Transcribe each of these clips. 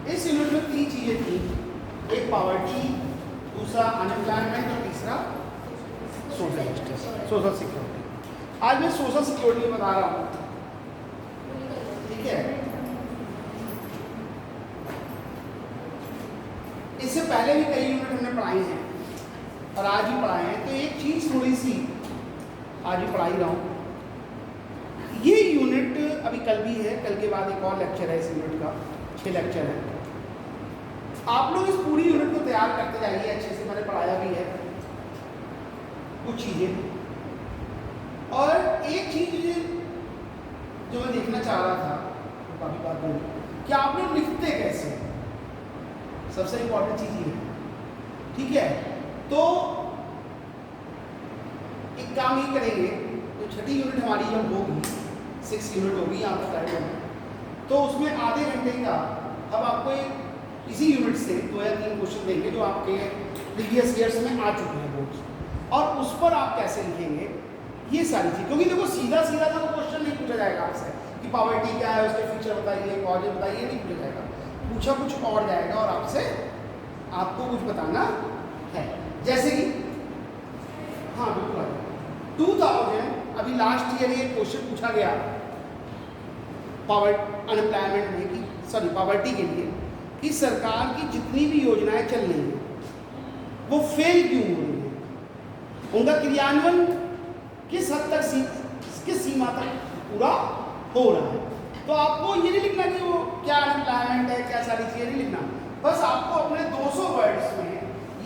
इस यूनिट में 3 चीज़ें थी, एक पॉवर्टी, दूसरा अनएम्प्लॉयमेंट और तीसरा सोशल सिक्योरिटी। आज मैं सोशल सिक्योरिटी बता रहा हूँ, ठीक है। इससे पहले भी कई यूनिट हमने पढ़ाई हैं और आज भी पढ़ाए हैं, तो एक चीज़ थोड़ी सी आज भी पढ़ा ही रहा हूँ। ये यूनिट अभी कल भी है, कल के बाद एक और लेक्चर है इस यूनिट का, 6 लेक्चर है। आप लोग इस पूरी यूनिट को तैयार करते जाइए, अच्छे से मैंने पढ़ाया भी है कुछ चीज़ें। और एक चीज़ जो मैं देखना चाह रहा था, तो काफ़ी बात बोली कि आप लोग लिखते कैसे, सबसे इम्पोर्टेंट चीज़ ये है, ठीक है। तो एक काम ये करेंगे, तो छठी यूनिट हमारी जब होगी, 6 यूनिट होगी यहाँ पर टाइम, तो उसमें आधे घंटे का अब आपको एक इसी यूनिट से 2 या 3 क्वेश्चन देंगे जो आपके प्रीवियस ईयर्स में आ चुके हैं बोर्ड्स, और उस पर आप कैसे लिखेंगे ये सारी चीज़। क्योंकि देखो सीधा सीधा तो क्वेश्चन नहीं पूछा जाएगा आपसे कि पॉवर्टी क्या है, उसके फीचर बताइए, कॉजेज बताइए, नहीं पूछा जाएगा, पूछा कुछ और जाएगा और आपसे आपको कुछ बताना है। जैसे कि हाँ बिल्कुल 2000 अभी लास्ट ईयर ये क्वेश्चन पूछा गया अनएम्प्लॉयमेंट में कि सॉरी पॉवर्टी के लिए, कि सरकार की जितनी भी योजनाएं चल रही हैं वो फेल क्यों हो रही है, उनका क्रियान्वयन किस हद तक किस सीमा तक पूरा हो रहा है। तो आपको ये नहीं लिखना कि वो क्या अनएम्प्लॉयमेंट है, क्या सारी चीज़ें नहीं लिखना, बस आपको अपने 200 वर्ड्स में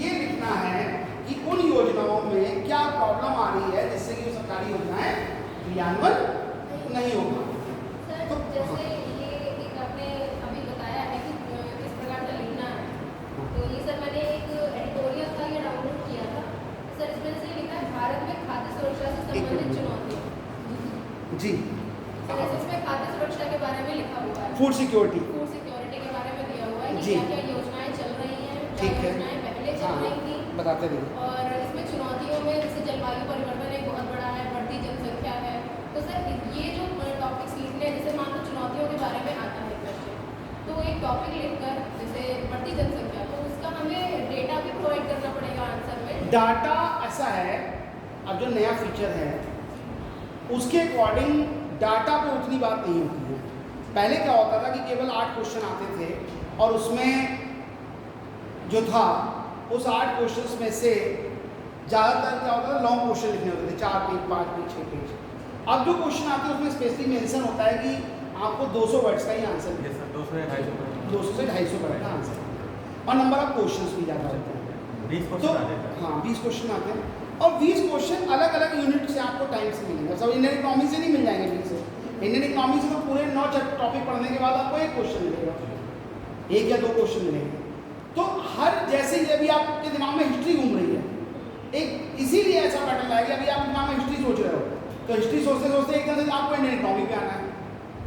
ये लिखना है कि उन योजनाओं में क्या प्रॉब्लम आ रही है जिससे कि वो सरकारी योजनाएं क्रियान्वयन नहीं होगा। तो जैसे ये एक आपने अभी बताया है कि किस प्रकार का लिखना है, तो ये सर मैंने एक एडिटोरियल था, ये डाउनलोड किया था सर। इसमें जैसे लिखा है भारत में खाद्य सुरक्षा से संबंधित चुनौतियाँ जी, जैसे इसमें खाद्य सुरक्षा के बारे में लिखा हुआ है, फूड सिक्योरिटी के बारे में दिया हुआ है कि जी, क्या क्या योजनाएं चल रही हैं, ठीक क्या है, योजनाएं पहले चल रही थी, बताते रहिए। और इसमें चुनौतियों में जैसे जलवायु परिवर्तन एक बहुत बड़ा है, बढ़ती जनसंख्या है। तो सर ये जो टॉपिक्स लिखने हैं, जैसे मान लो चुनौतियों के बारे में आता है क्वेश्चन, तो एक टॉपिक लिखकर जैसे बढ़ती जनसंख्या, तो उसका हमें डेटा भी प्रोवाइड करना पड़ेगा आंसर में। डाटा ऐसा है, अब जो नया फीचर है उसके अकॉर्डिंग डाटा पे उतनी बात नहीं होती है। पहले क्या होता था कि केवल 8 क्वेश्चन आते थे और उसमें जो था उस 8 क्वेश्चंस में से ज़्यादातर क्या होता था, लॉन्ग क्वेश्चन लिखने होते थे, 4 पेज, 5 पेज, 6 पेज। अब जो क्वेश्चन आते हैं उसमें स्पेशली मेंशन होता है कि आपको 200 वर्ड्स का ही आंसर है, 200 से 250 वर्ड का आंसर, और नंबर ऑफ क्वेश्चन भी ज़्यादा होते हैं, 20 तो क्वेश्चन हाँ 20 क्वेश्चन आते हैं, और 20 क्वेश्चन अलग अलग यूनिट से आपको टाइम से मिलेंगे। सब इंडियन इकोनॉमी से नहीं मिल जाएंगे 20 से, इंडियन इकोनॉमी से तो पूरे 9 टॉपिक पढ़ने के बाद आपको एक क्वेश्चन मिलेगा, 1 या 2 क्वेश्चन मिलेंगे। तो हर जैसे अभी आपके दिमाग में हिस्ट्री घूम रही है, एक इसीलिए ऐसा पैटर्न आएगा, अभी आप दिमाग में हिस्ट्री सोच रहे हो, तो हिस्ट्री सोचते सोचते एकदम से आपको इंडियन इकोनॉमी पे आना है,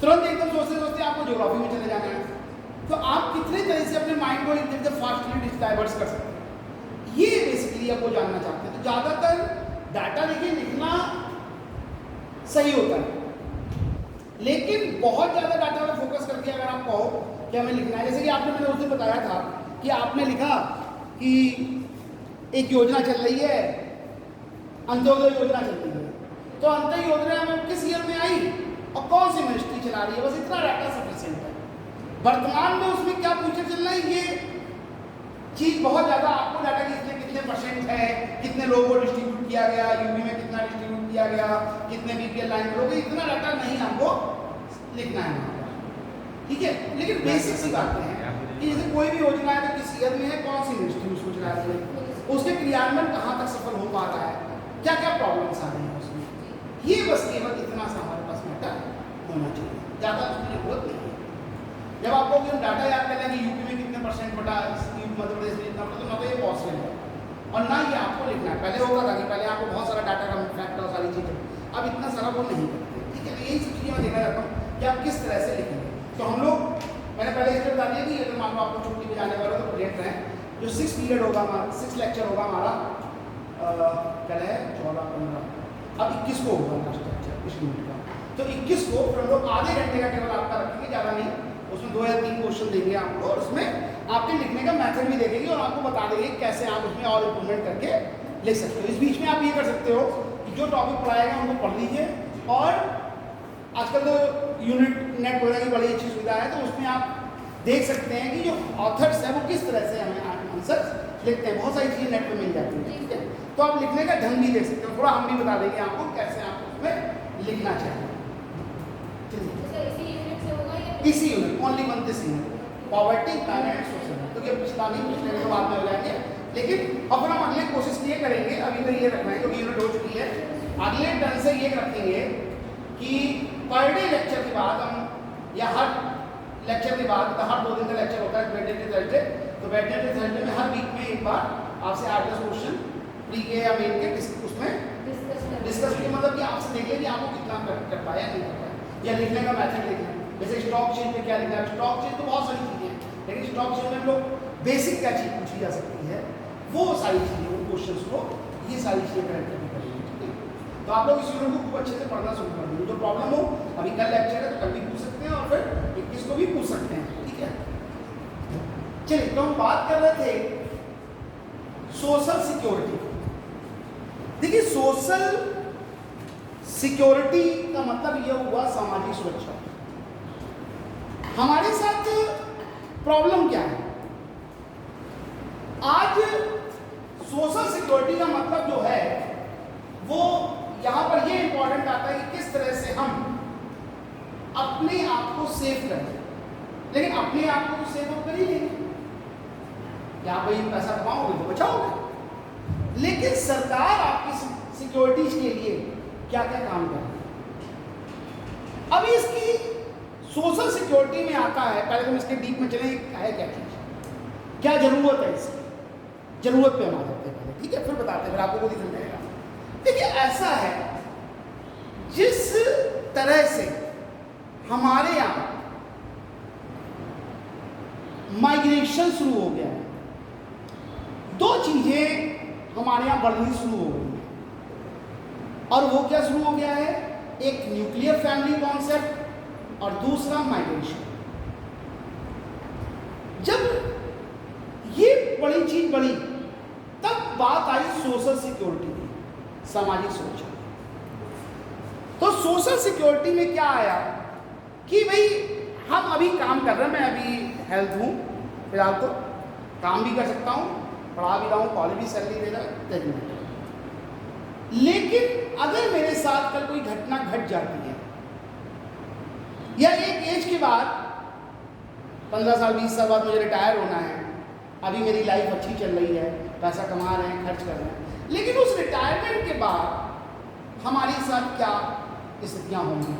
तुरंत एकदम सोचते सोचते आपको ज्योग्राफी में चले जाना है। तो आप कितने तरह से अपने माइंड को एकदम फास्टली डाइवर्स कर सकते हैं, ये बेसिकली आपको जानना चाहते हैं। तो ज़्यादातर डाटा देखिए लिखना सही होता है, लेकिन बहुत ज़्यादा डाटा पर फोकस करके अगर आप कहो कि हमें लिखना है, जैसे कि आपने मैंने उस दिन बताया था कि आपने लिखा कि एक योजना चल रही है, अंत्योदय योजना चल रही है, तो अंत्योदय योजना में किस ईयर में आई और कौन सी मिनिस्ट्री चला रही है, बस इतना डाटा सफिशिएंट है। वर्तमान में उसमें क्या फ्यूचर चल रहा है, ये चीज़ बहुत ज़्यादा आपको डाटा की इसमें कितने परसेंट है, कितने लोगों को डिस्ट्रीब्यूट किया गया, यूपी में कितना डिस्ट्रीब्यूट किया गया, कितने बीपीएल लाइन पर लोग, इतना डाटा नहीं हमको लिखना है, ठीक है। लेकिन बेसिक सी बातें हैं कि जैसे कोई भी योजना है तो किस ईयर में है, कौन सी मिनिस्ट्री उसको चला रही है, उसके क्रियान्वयन कहाँ तक सफल हो पा रहा है, क्या क्या प्रॉब्लम्स आ रही हैं उसमें, ये बस केवल इतना सा हमारे पास मैटर होना चाहिए, ज़्यादा उसकी जरूरत नहीं है। जब आपको डाटा याद करना है कि यूपी में कितने परसेंट बटा, मध्य प्रदेश में इतना बटा, तो ना तो ये पॉसिबल है और ना ये आपको लिखना है। पहले होता था कि पहले आपको बहुत सारा डाटा का फैक्टर और सारी चीज़ें, अब इतना सारा वो नहीं करते, ठीक है। तो यही सब चीज़ें मैं देखना चाहता हूँ कि आप किस तरह से लिखेंगे। तो हम लोग, मैंने पहले इसलिए बता दिया कि अगर मान लो आपको छुट्टी में जाने वाला तो प्रोजेक्ट है, जो 6 पीरियड होगा हमारा, 6 लेक्चर होगा हमारा, कल है 14-15, अब 21 को होगा लास्ट लेक्चर इस यूनिट का। तो 21 को फिर हम लोग आधे घंटे का केवल आपका रखेंगे, ज़्यादा नहीं, उसमें 2 या 3 क्वेश्चन देंगे आपको, और उसमें आपके लिखने का मेथड भी देखेंगे और आपको बता देंगे कैसे आप उसमें और इम्प्रूवमेंट करके लिख सकते हो। इस बीच में आप ये कर सकते हो कि जो टॉपिक पढ़ाएगा उनको पढ़ लीजिए, और आजकल तो यूनिट नेट वगैरह की बड़ी अच्छी सुविधा है, तो उसमें आप देख सकते हैं कि जो ऑथर्स हैं वो किस तरह से हमें आंसर लिखते हैं। बहुत सारी चीज़ें नेट पे मिल जाती हैं, ठीक है। तो आप लिखने का ढंग भी देख सकते हो, थोड़ा हम भी बता देंगे आपको कैसे आप उसमें लिखना चाहिए। इसी unit only one this unit, poverty, climate and social. तो ये पिछला नहीं, पिछले तो बाद में हो जाएंगे, लेकिन अब हम अगले कोशिश ये करेंगे, अभी तो ये रखना है क्योंकि यूनिट हो चुकी है। अगले टर्न से ये रखेंगे कि पर डे लेक्चर के बाद हम, या हर लेक्चर के बाद, तो हर 2 दिन का लेक्चर होता है वेडनेसडे थर्सडे, तो वेडनेसडे थर्सडे में हर वीक में एक बार आपसे 8-10 क्वेश्चन प्री के या मेन के उसमें डिस्कस किया, मतलब कि आपसे देख लें कि आपको कितना कर पाया नहीं कर पाया, या लिखने का मेथड देखना है। जैसे स्टॉक चेंज में क्या लिखना है, स्टॉक चेंज तो बहुत सारी चीज़ें हैं, लेकिन स्टॉक चेंज में हम लोग बेसिक क्या चीज़ पूछी जा सकती है, वो सारी चीज़ें, उन क्वेश्चंस को, ये सारी चीज़ें करेक्ट करनी पड़ेगी, ठीक है। तो आप लोग इस यूनिट को खूब अच्छे से पढ़ना शुरू कर देंगे। जो प्रॉब्लम हो, अभी कल लेक्चर है तो कल भी पूछ सकते हैं, और फिर 21 को भी पूछ सकते हैं, ठीक है। चलिए, तो हम बात कर रहे थे सोशल सिक्योरिटी। देखिए, सोशल सिक्योरिटी का मतलब यह हुआ सामाजिक सुरक्षा। हमारे साथ प्रॉब्लम क्या है, आज सोशल सिक्योरिटी का मतलब जो है वो यहां पर ये इंपॉर्टेंट आता है कि किस तरह से हम अपने आप को सेव करें। लेकिन अपने आप को तो सेव कर ही लेंगे, या भाई पैसा कमाओगे तो बचाओगे, लेकिन सरकार आपकी सिक्योरिटी के लिए क्या क्या काम कर रही है। अब इसकी सोशल सिक्योरिटी में आता है, पहले हम इसके डीप में चले, है क्या चीज, क्या जरूरत है इसकी, जरूरत पे हम आ जाते हैं पहले, ठीक है, फिर बताते हैं, फिर आपको खुद ही समझ आएगा। देखिए, ऐसा है, जिस तरह से हमारे यहाँ माइग्रेशन शुरू हो गया है, 2 चीजें हमारे यहाँ बढ़नी शुरू हो गई है, और वो क्या शुरू हो गया है, एक न्यूक्लियर फैमिली कॉन्सेप्ट और दूसरा माइग्रेशन। जब ये बड़ी चीज बढ़ी, तब बात आई सोशल सिक्योरिटी की, सामाजिक सुरक्षा। तो सोशल सिक्योरिटी में क्या आया कि भाई हम अभी काम कर रहे हैं, मैं अभी हेल्थ हूँ फिलहाल, तो काम भी कर सकता हूँ, पढ़ा भी रहा हूँ, कॉलेज भी सैलरी दे रहा है, लेकिन अगर मेरे साथ कल कोई घटना घट जाती है, या एक एज के बाद 15 साल 20 साल बाद मुझे रिटायर होना है, अभी मेरी लाइफ अच्छी चल रही है, पैसा कमा रहे हैं, खर्च कर रहे हैं, लेकिन उस रिटायरमेंट के बाद हमारे साथ क्या स्थितियां होंगी,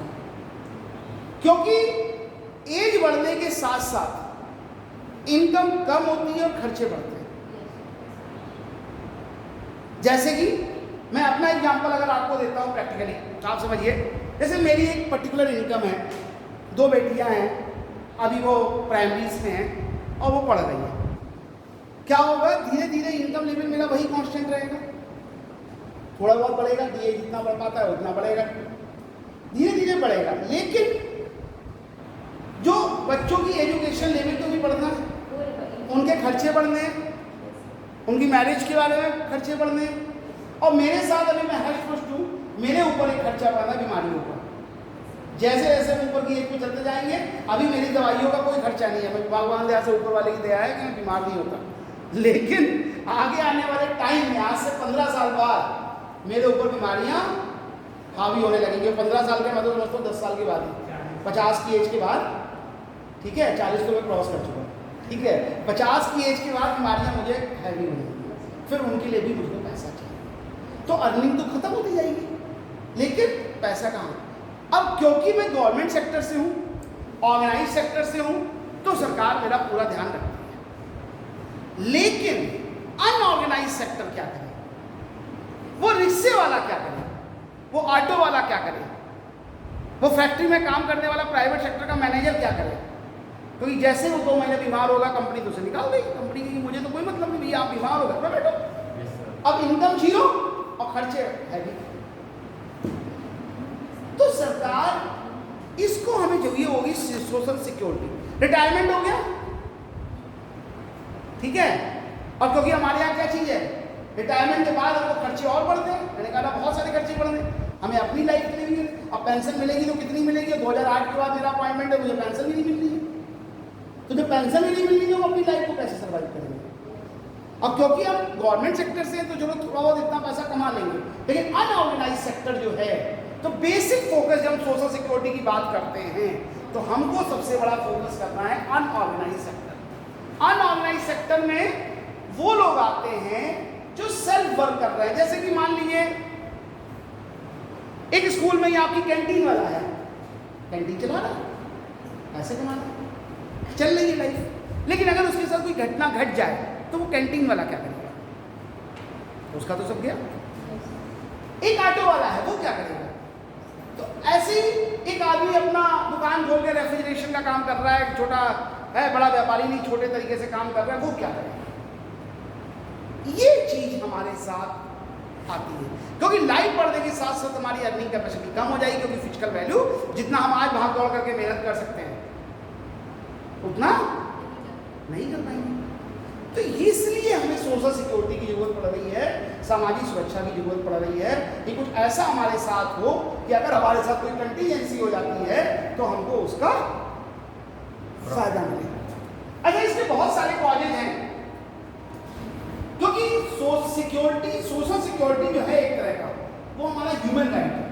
क्योंकि एज बढ़ने के साथ साथ इनकम कम होती है और खर्चे बढ़ते हैं। जैसे कि मैं अपना एग्जांपल अगर आपको देता हूँ प्रैक्टिकली, आप समझिए, जैसे मेरी एक पर्टिकुलर इनकम है, 2 बेटियां हैं, अभी वो प्राइमरीज में हैं और वो पढ़ रही हैं। क्या होगा, धीरे धीरे इनकम लेवल मेरा वही कांस्टेंट रहेगा, थोड़ा बहुत बढ़ेगा, डीए जितना बढ़ पाता है उतना बढ़ेगा, धीरे धीरे बढ़ेगा, लेकिन जो बच्चों की एजुकेशन लेवल तो भी बढ़ना है, उनके खर्चे बढ़ने हैं, उनकी मैरिज के बारे में खर्चे बढ़ने हैं, और मेरे साथ अभी मैं हेल्थ फर्स्ट हूँ, मेरे ऊपर एक खर्चा बढ़ना बीमारियों का। जैसे जैसे ऊपर की एज पे चलते जाएंगे, अभी मेरी दवाइयों का कोई खर्चा नहीं है, मैं भगवान दया से ऊपर वाले की दया है कि मैं बीमार नहीं होता, लेकिन आगे आने वाले टाइम में, आज से 15 साल बाद मेरे ऊपर बीमारियां हावी होने लगेंगी। 15 साल के मतलब समझता हूँ 10 साल के बाद ही, 50 की एज के बाद, ठीक है, 40 को मैं क्रॉस कर चुका, ठीक है, 50 की एज के बाद बीमारियां मुझे हैवी हो जाएंगी, फिर उनके लिए भी मुझे पैसा चाहिए, तो अर्निंग तो खत्म होती जाएगी, लेकिन पैसा कहाँ। अब क्योंकि मैं गवर्नमेंट सेक्टर से हूँ, ऑर्गेनाइज सेक्टर से हूँ, तो सरकार मेरा पूरा ध्यान रखती है, लेकिन अनऑर्गेनाइज सेक्टर क्या करे, वो रिक्शे वाला क्या करे, वो ऑटो वाला क्या करे, वो फैक्ट्री में काम करने वाला प्राइवेट सेक्टर का मैनेजर क्या करे, क्योंकि जैसे वो 2 महीने बीमार होगा, कंपनी तो उसे निकाल देगी, कंपनी की मुझे तो कोई मतलब नहीं, भैया आप बीमार हो गए बैठो, अब इनकम 0 और खर्चे हैवी। तो सरकार इसको हमें चाहिए होगी सोशल सिक्योरिटी। रिटायरमेंट हो गया, ठीक है। और क्योंकि हमारे यहाँ क्या चीज़ है, रिटायरमेंट के बाद हमको खर्चे और बढ़ते हैं। मैंने कहा ना बहुत सारे खर्चे बढ़ गए, हमें अपनी लाइफ के लिए भी। अब पेंशन मिलेगी तो कितनी मिलेगी? 2008 के बाद मेरा अपॉइंटमेंट है, मुझे पेंशन भी नहीं मिल रही है। तो जब पेंशन ही नहीं मिल रही है, हम अपनी लाइफ को कैसे सर्वाइव करेंगे? अब क्योंकि हम गवर्नमेंट सेक्टर से हैं तो चलो थोड़ा बहुत इतना पैसा कमा लेंगे, लेकिन अनऑर्गेनाइज सेक्टर जो है, तो बेसिक फोकस जब हम सोशल सिक्योरिटी की बात करते हैं तो हमको सबसे बड़ा फोकस करना है अनऑर्गेनाइज सेक्टर। अनऑर्गेनाइज सेक्टर में वो लोग आते हैं जो सेल्फ वर्क कर रहे हैं। जैसे कि मान लीजिए एक स्कूल में ही आपकी कैंटीन वाला है, कैंटीन चला रहा है, ऐसे कमा रहा है, चल रही है लाइफ। लेकिन अगर उसके साथ कोई घटना घट जाए तो वो कैंटीन वाला क्या करेगा? उसका तो सब गया। एक ऑटो वाला है, वो क्या करेगा? तो ऐसे ही एक आदमी अपना दुकान खोल के रेफ्रिजरेशन का काम कर रहा है, छोटा है, बड़ा व्यापारी नहीं, छोटे तरीके से काम कर रहा है, वो क्या करेगा? ये चीज हमारे साथ आती है, क्योंकि लाइफ बढ़ने के साथ साथ हमारी अर्निंग कैपेसिटी कम हो जाएगी, क्योंकि फिजिकल वैल्यू जितना हम आज भाग दौड़ करके मेहनत कर सकते हैं उतना नहीं कर पाएंगे। तो इसलिए हमें सोशल सिक्योरिटी की जरूरत पड़ रही है, सामाजिक सुरक्षा की जरूरत पड़ रही है कि कुछ ऐसा हमारे साथ हो कि अगर हमारे साथ कोई कंटीजेंसी हो जाती है तो हमको उसका फायदा मिले। अच्छा, इसके बहुत सारे कॉजेज हैं, क्योंकि सोशल सिक्योरिटी जो है एक तरह का, वो हमारा ह्यूमन राइट है,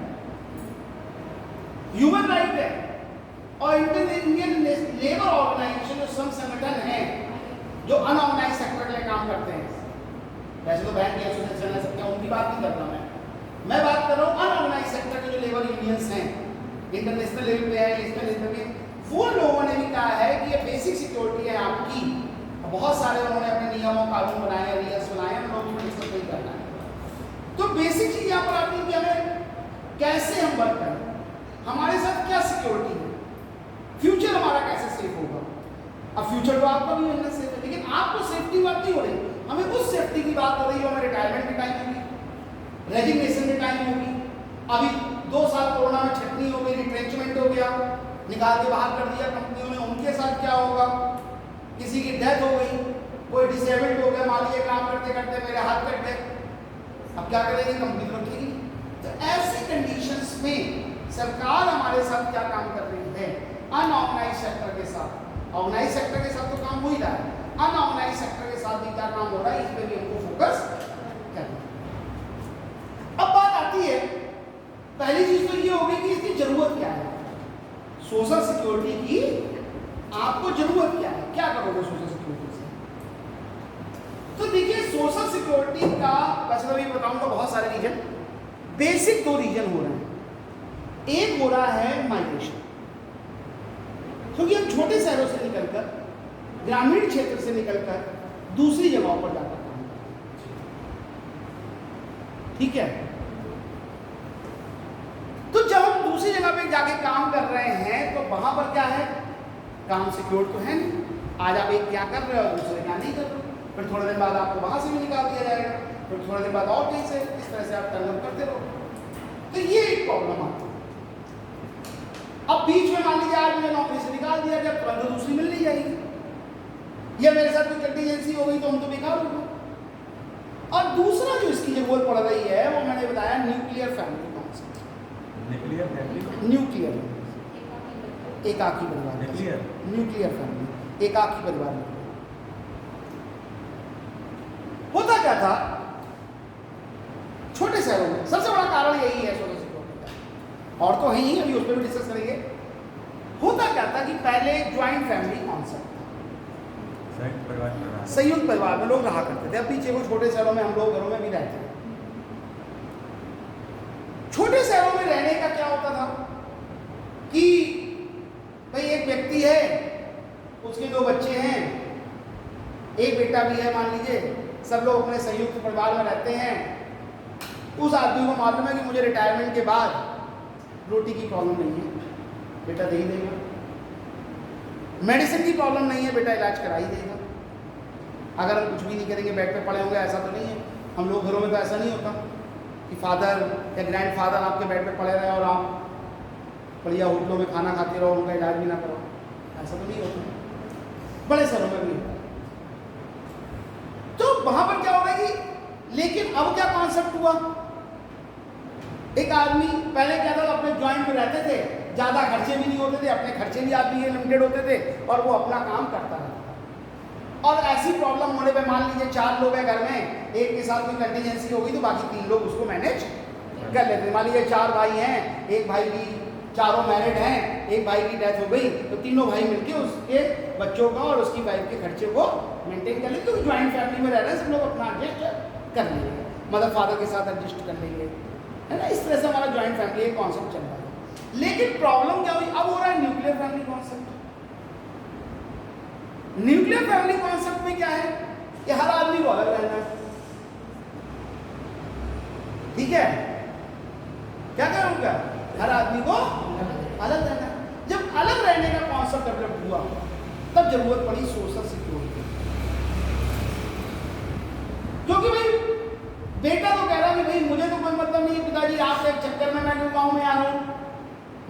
ह्यूमन राइट है। और इंडियन लेबर ऑर्गेनाइजेशन जो श्रम संगठन है जो अनऑर्गेनाइज सेक्टर के लिए काम करते हैं, वैसे तो बैंक एसोसिएशन है सबके, उनकी बात नहीं कर रहा मैं बात कर रहा हूँ अनऑर्गेनाइज सेक्टर के जो लेबर यूनियंस हैं, इंटरनेशनल लेवल पे है, नेशनल लेवल पे, वो लोगों ने भी कहा है कि ये बेसिक सिक्योरिटी है आपकी। बहुत सारे उन्होंने अपने नियमों कानून बनाए, रियल्स बनाए, उन लोगों को डिस्कस नहीं करना है। तो बेसिक चीज यहाँ पर आती है कि हमें कैसे हम वर्क करें, हमारे साथ क्या सिक्योरिटी है, फ्यूचर हमारा कैसे सेफ होगा। अब फ्यूचर तो आपका भी मिलना सेफ है, लेकिन आपको सेफ्टी बात नहीं हो रही, हमें उस सेफ्टी की बात हो रही है। हमें रिटायरमेंट के टाइम होगी, रेजिग्नेशन के टाइम होगी, अभी 2 साल कोरोना में छटनी हो गई, रिट्रेंचमेंट हो गया, निकाल के बाहर कर दिया कंपनियों ने, उनके साथ क्या होगा? किसी की डेथ हो गई, कोई डिसेबल्ड हो गया, मान लीजिए काम करते करते मेरे हाथ कट गए, अब क्या करेंगे? कंपनी तो रखेगी। तो ऐसी कंडीशंस में सरकार हमारे साथ क्या काम कर रही है? अनऑर्गेनाइज सेक्टर के साथ, ऑर्गेनाइज सेक्टर के साथ तो काम हो ही रहा है, अनऑर्गेनाइज सेक्टर के साथ भी क्या काम हो रहा है, इस पर भी हमको फोकस करना है। अब बात आती है, पहली चीज तो ये होगी कि इसकी जरूरत क्या है, सोशल सिक्योरिटी की आपको जरूरत क्या है, क्या करोगे सोशल सिक्योरिटी से? तो देखिए, सोशल सिक्योरिटी का वैसे तो अभी बताऊंगा बहुत सारे रीजन, बेसिक 2 रीजन हो रहे हैं। एक हो रहा है माइग्रेशन, क्योंकि हम छोटे शहरों से निकलकर, ग्रामीण क्षेत्र से निकलकर दूसरी जगहों पर जाकर काम करते हैं, ठीक है। तो जब हम दूसरी जगह पे जाके काम कर रहे हैं तो वहां पर क्या है, काम सिक्योर तो है नहीं। आज आप एक क्या कर रहे हो, दूसरे क्या नहीं कर रहे हो, फिर थोड़े दिन बाद आपको वहां से भी निकाल दिया जाएगा, फिर थोड़े दिन बाद और कहीं से, इस तरह से आप टर्नअप करते रहो। तो ये एक प्रॉब्लम आती है। अब बीच में मान लीजिए आज मुझे नौकरी से निकाल दिया गया, तुरंत दूसरी मिल नहीं जाएगी, या मेरे साथ कोई कंटीजेंसी हो गई तो हम तो बेकार हो गए। और दूसरा जो इसकी जरूरत पड़ रही है वो मैंने बताया न्यूक्लियर फैमिली कॉन्सेप्ट। न्यूक्लियर एकाकी परिवार, न्यूक्लियर फैमिली, एकाकी परिवार। होता क्या था छोटे शहरों में, सबसे बड़ा कारण यही है सोशल सिक्योरिटी का, और तो है ही, अभी उस पर भी डिस्कस करेंगे। होता क्या था कि पहले ज्वाइंट फैमिली कॉन्सेप्ट, संयुक्त परिवार में लोग रहा करते थे। अब पीछे वो छोटे शहरों में हम लोग घरों में भी रहते हैं। छोटे शहरों में रहने का क्या होता था कि भाई एक व्यक्ति है, उसके 2 बच्चे हैं, एक बेटा भी है मान लीजिए, सब लोग अपने संयुक्त परिवार में रहते हैं। उस आदमी को मालूम है कि मुझे रिटायरमेंट के बाद रोटी की प्रॉब्लम नहीं है, बेटा दे ही देगा, मेडिसिन की प्रॉब्लम नहीं है, बेटा इलाज करा ही देगा। अगर हम कुछ भी नहीं करेंगे, बेड पे पड़े होंगे, ऐसा तो नहीं है। हम लोग घरों में तो ऐसा नहीं होता कि फादर या ग्रैंड फादर आपके बेड पे पड़े रहे और आप बढ़िया होटलों में खाना खाते रहो, उनका इलाज भी ना करो, ऐसा तो नहीं होता। बड़े शहरों में भी होता है। तो वहां पर क्या होगा कि लेकिन अब क्या कॉन्सेप्ट हुआ, एक आदमी पहले क्या था, अपने ज्वाइंट में रहते थे, ज्यादा खर्चे भी नहीं होते थे, अपने खर्चे भी आदमी लिमिटेड होते थे और वो अपना काम करता रहता था। और ऐसी प्रॉब्लम होने पे मान लीजिए 4 लोग हैं घर में, एक के साथ कोई कंटीजेंसी हो गई तो बाकी 3 लोग उसको मैनेज कर लेते हैं। मान लीजिए 4 भाई हैं, एक भाई की चारों मैरिड हैं, एक भाई की डेथ हो गई तो तीनों भाई मिलके उसके बच्चों का और उसकी वाइफ के खर्चे को मेंटेन कर लेते। तो ज्वाइंट फैमिली में रह रहे हैं, सब लोग अपना एडजस्ट कर लेंगे, मदर फादर के साथ एडजस्ट कर लेंगे, है ना। इस तरह से हमारा ज्वाइंट फैमिली एक कॉन्सेप्ट चल रहा है। लेकिन प्रॉब्लम क्या हुई, अब हो रहा है nuclear family concept. Nuclear family concept में क्या है कि हर आदमी को अलग रहना है, ठीक है, क्या करूंगा, हर आदमी को अलग रहना है। जब अलग रहने का कॉन्सेप्ट डेवलप हुआ तब जरूरत पड़ी सोशल सिक्योरिटी, क्योंकि भाई बेटा तो कह रहा है कि भाई मुझे तो कोई मतलब नहीं है पिताजी, आपके एक चक्कर में मैं क्यों गाँव में आ रहा हूँ,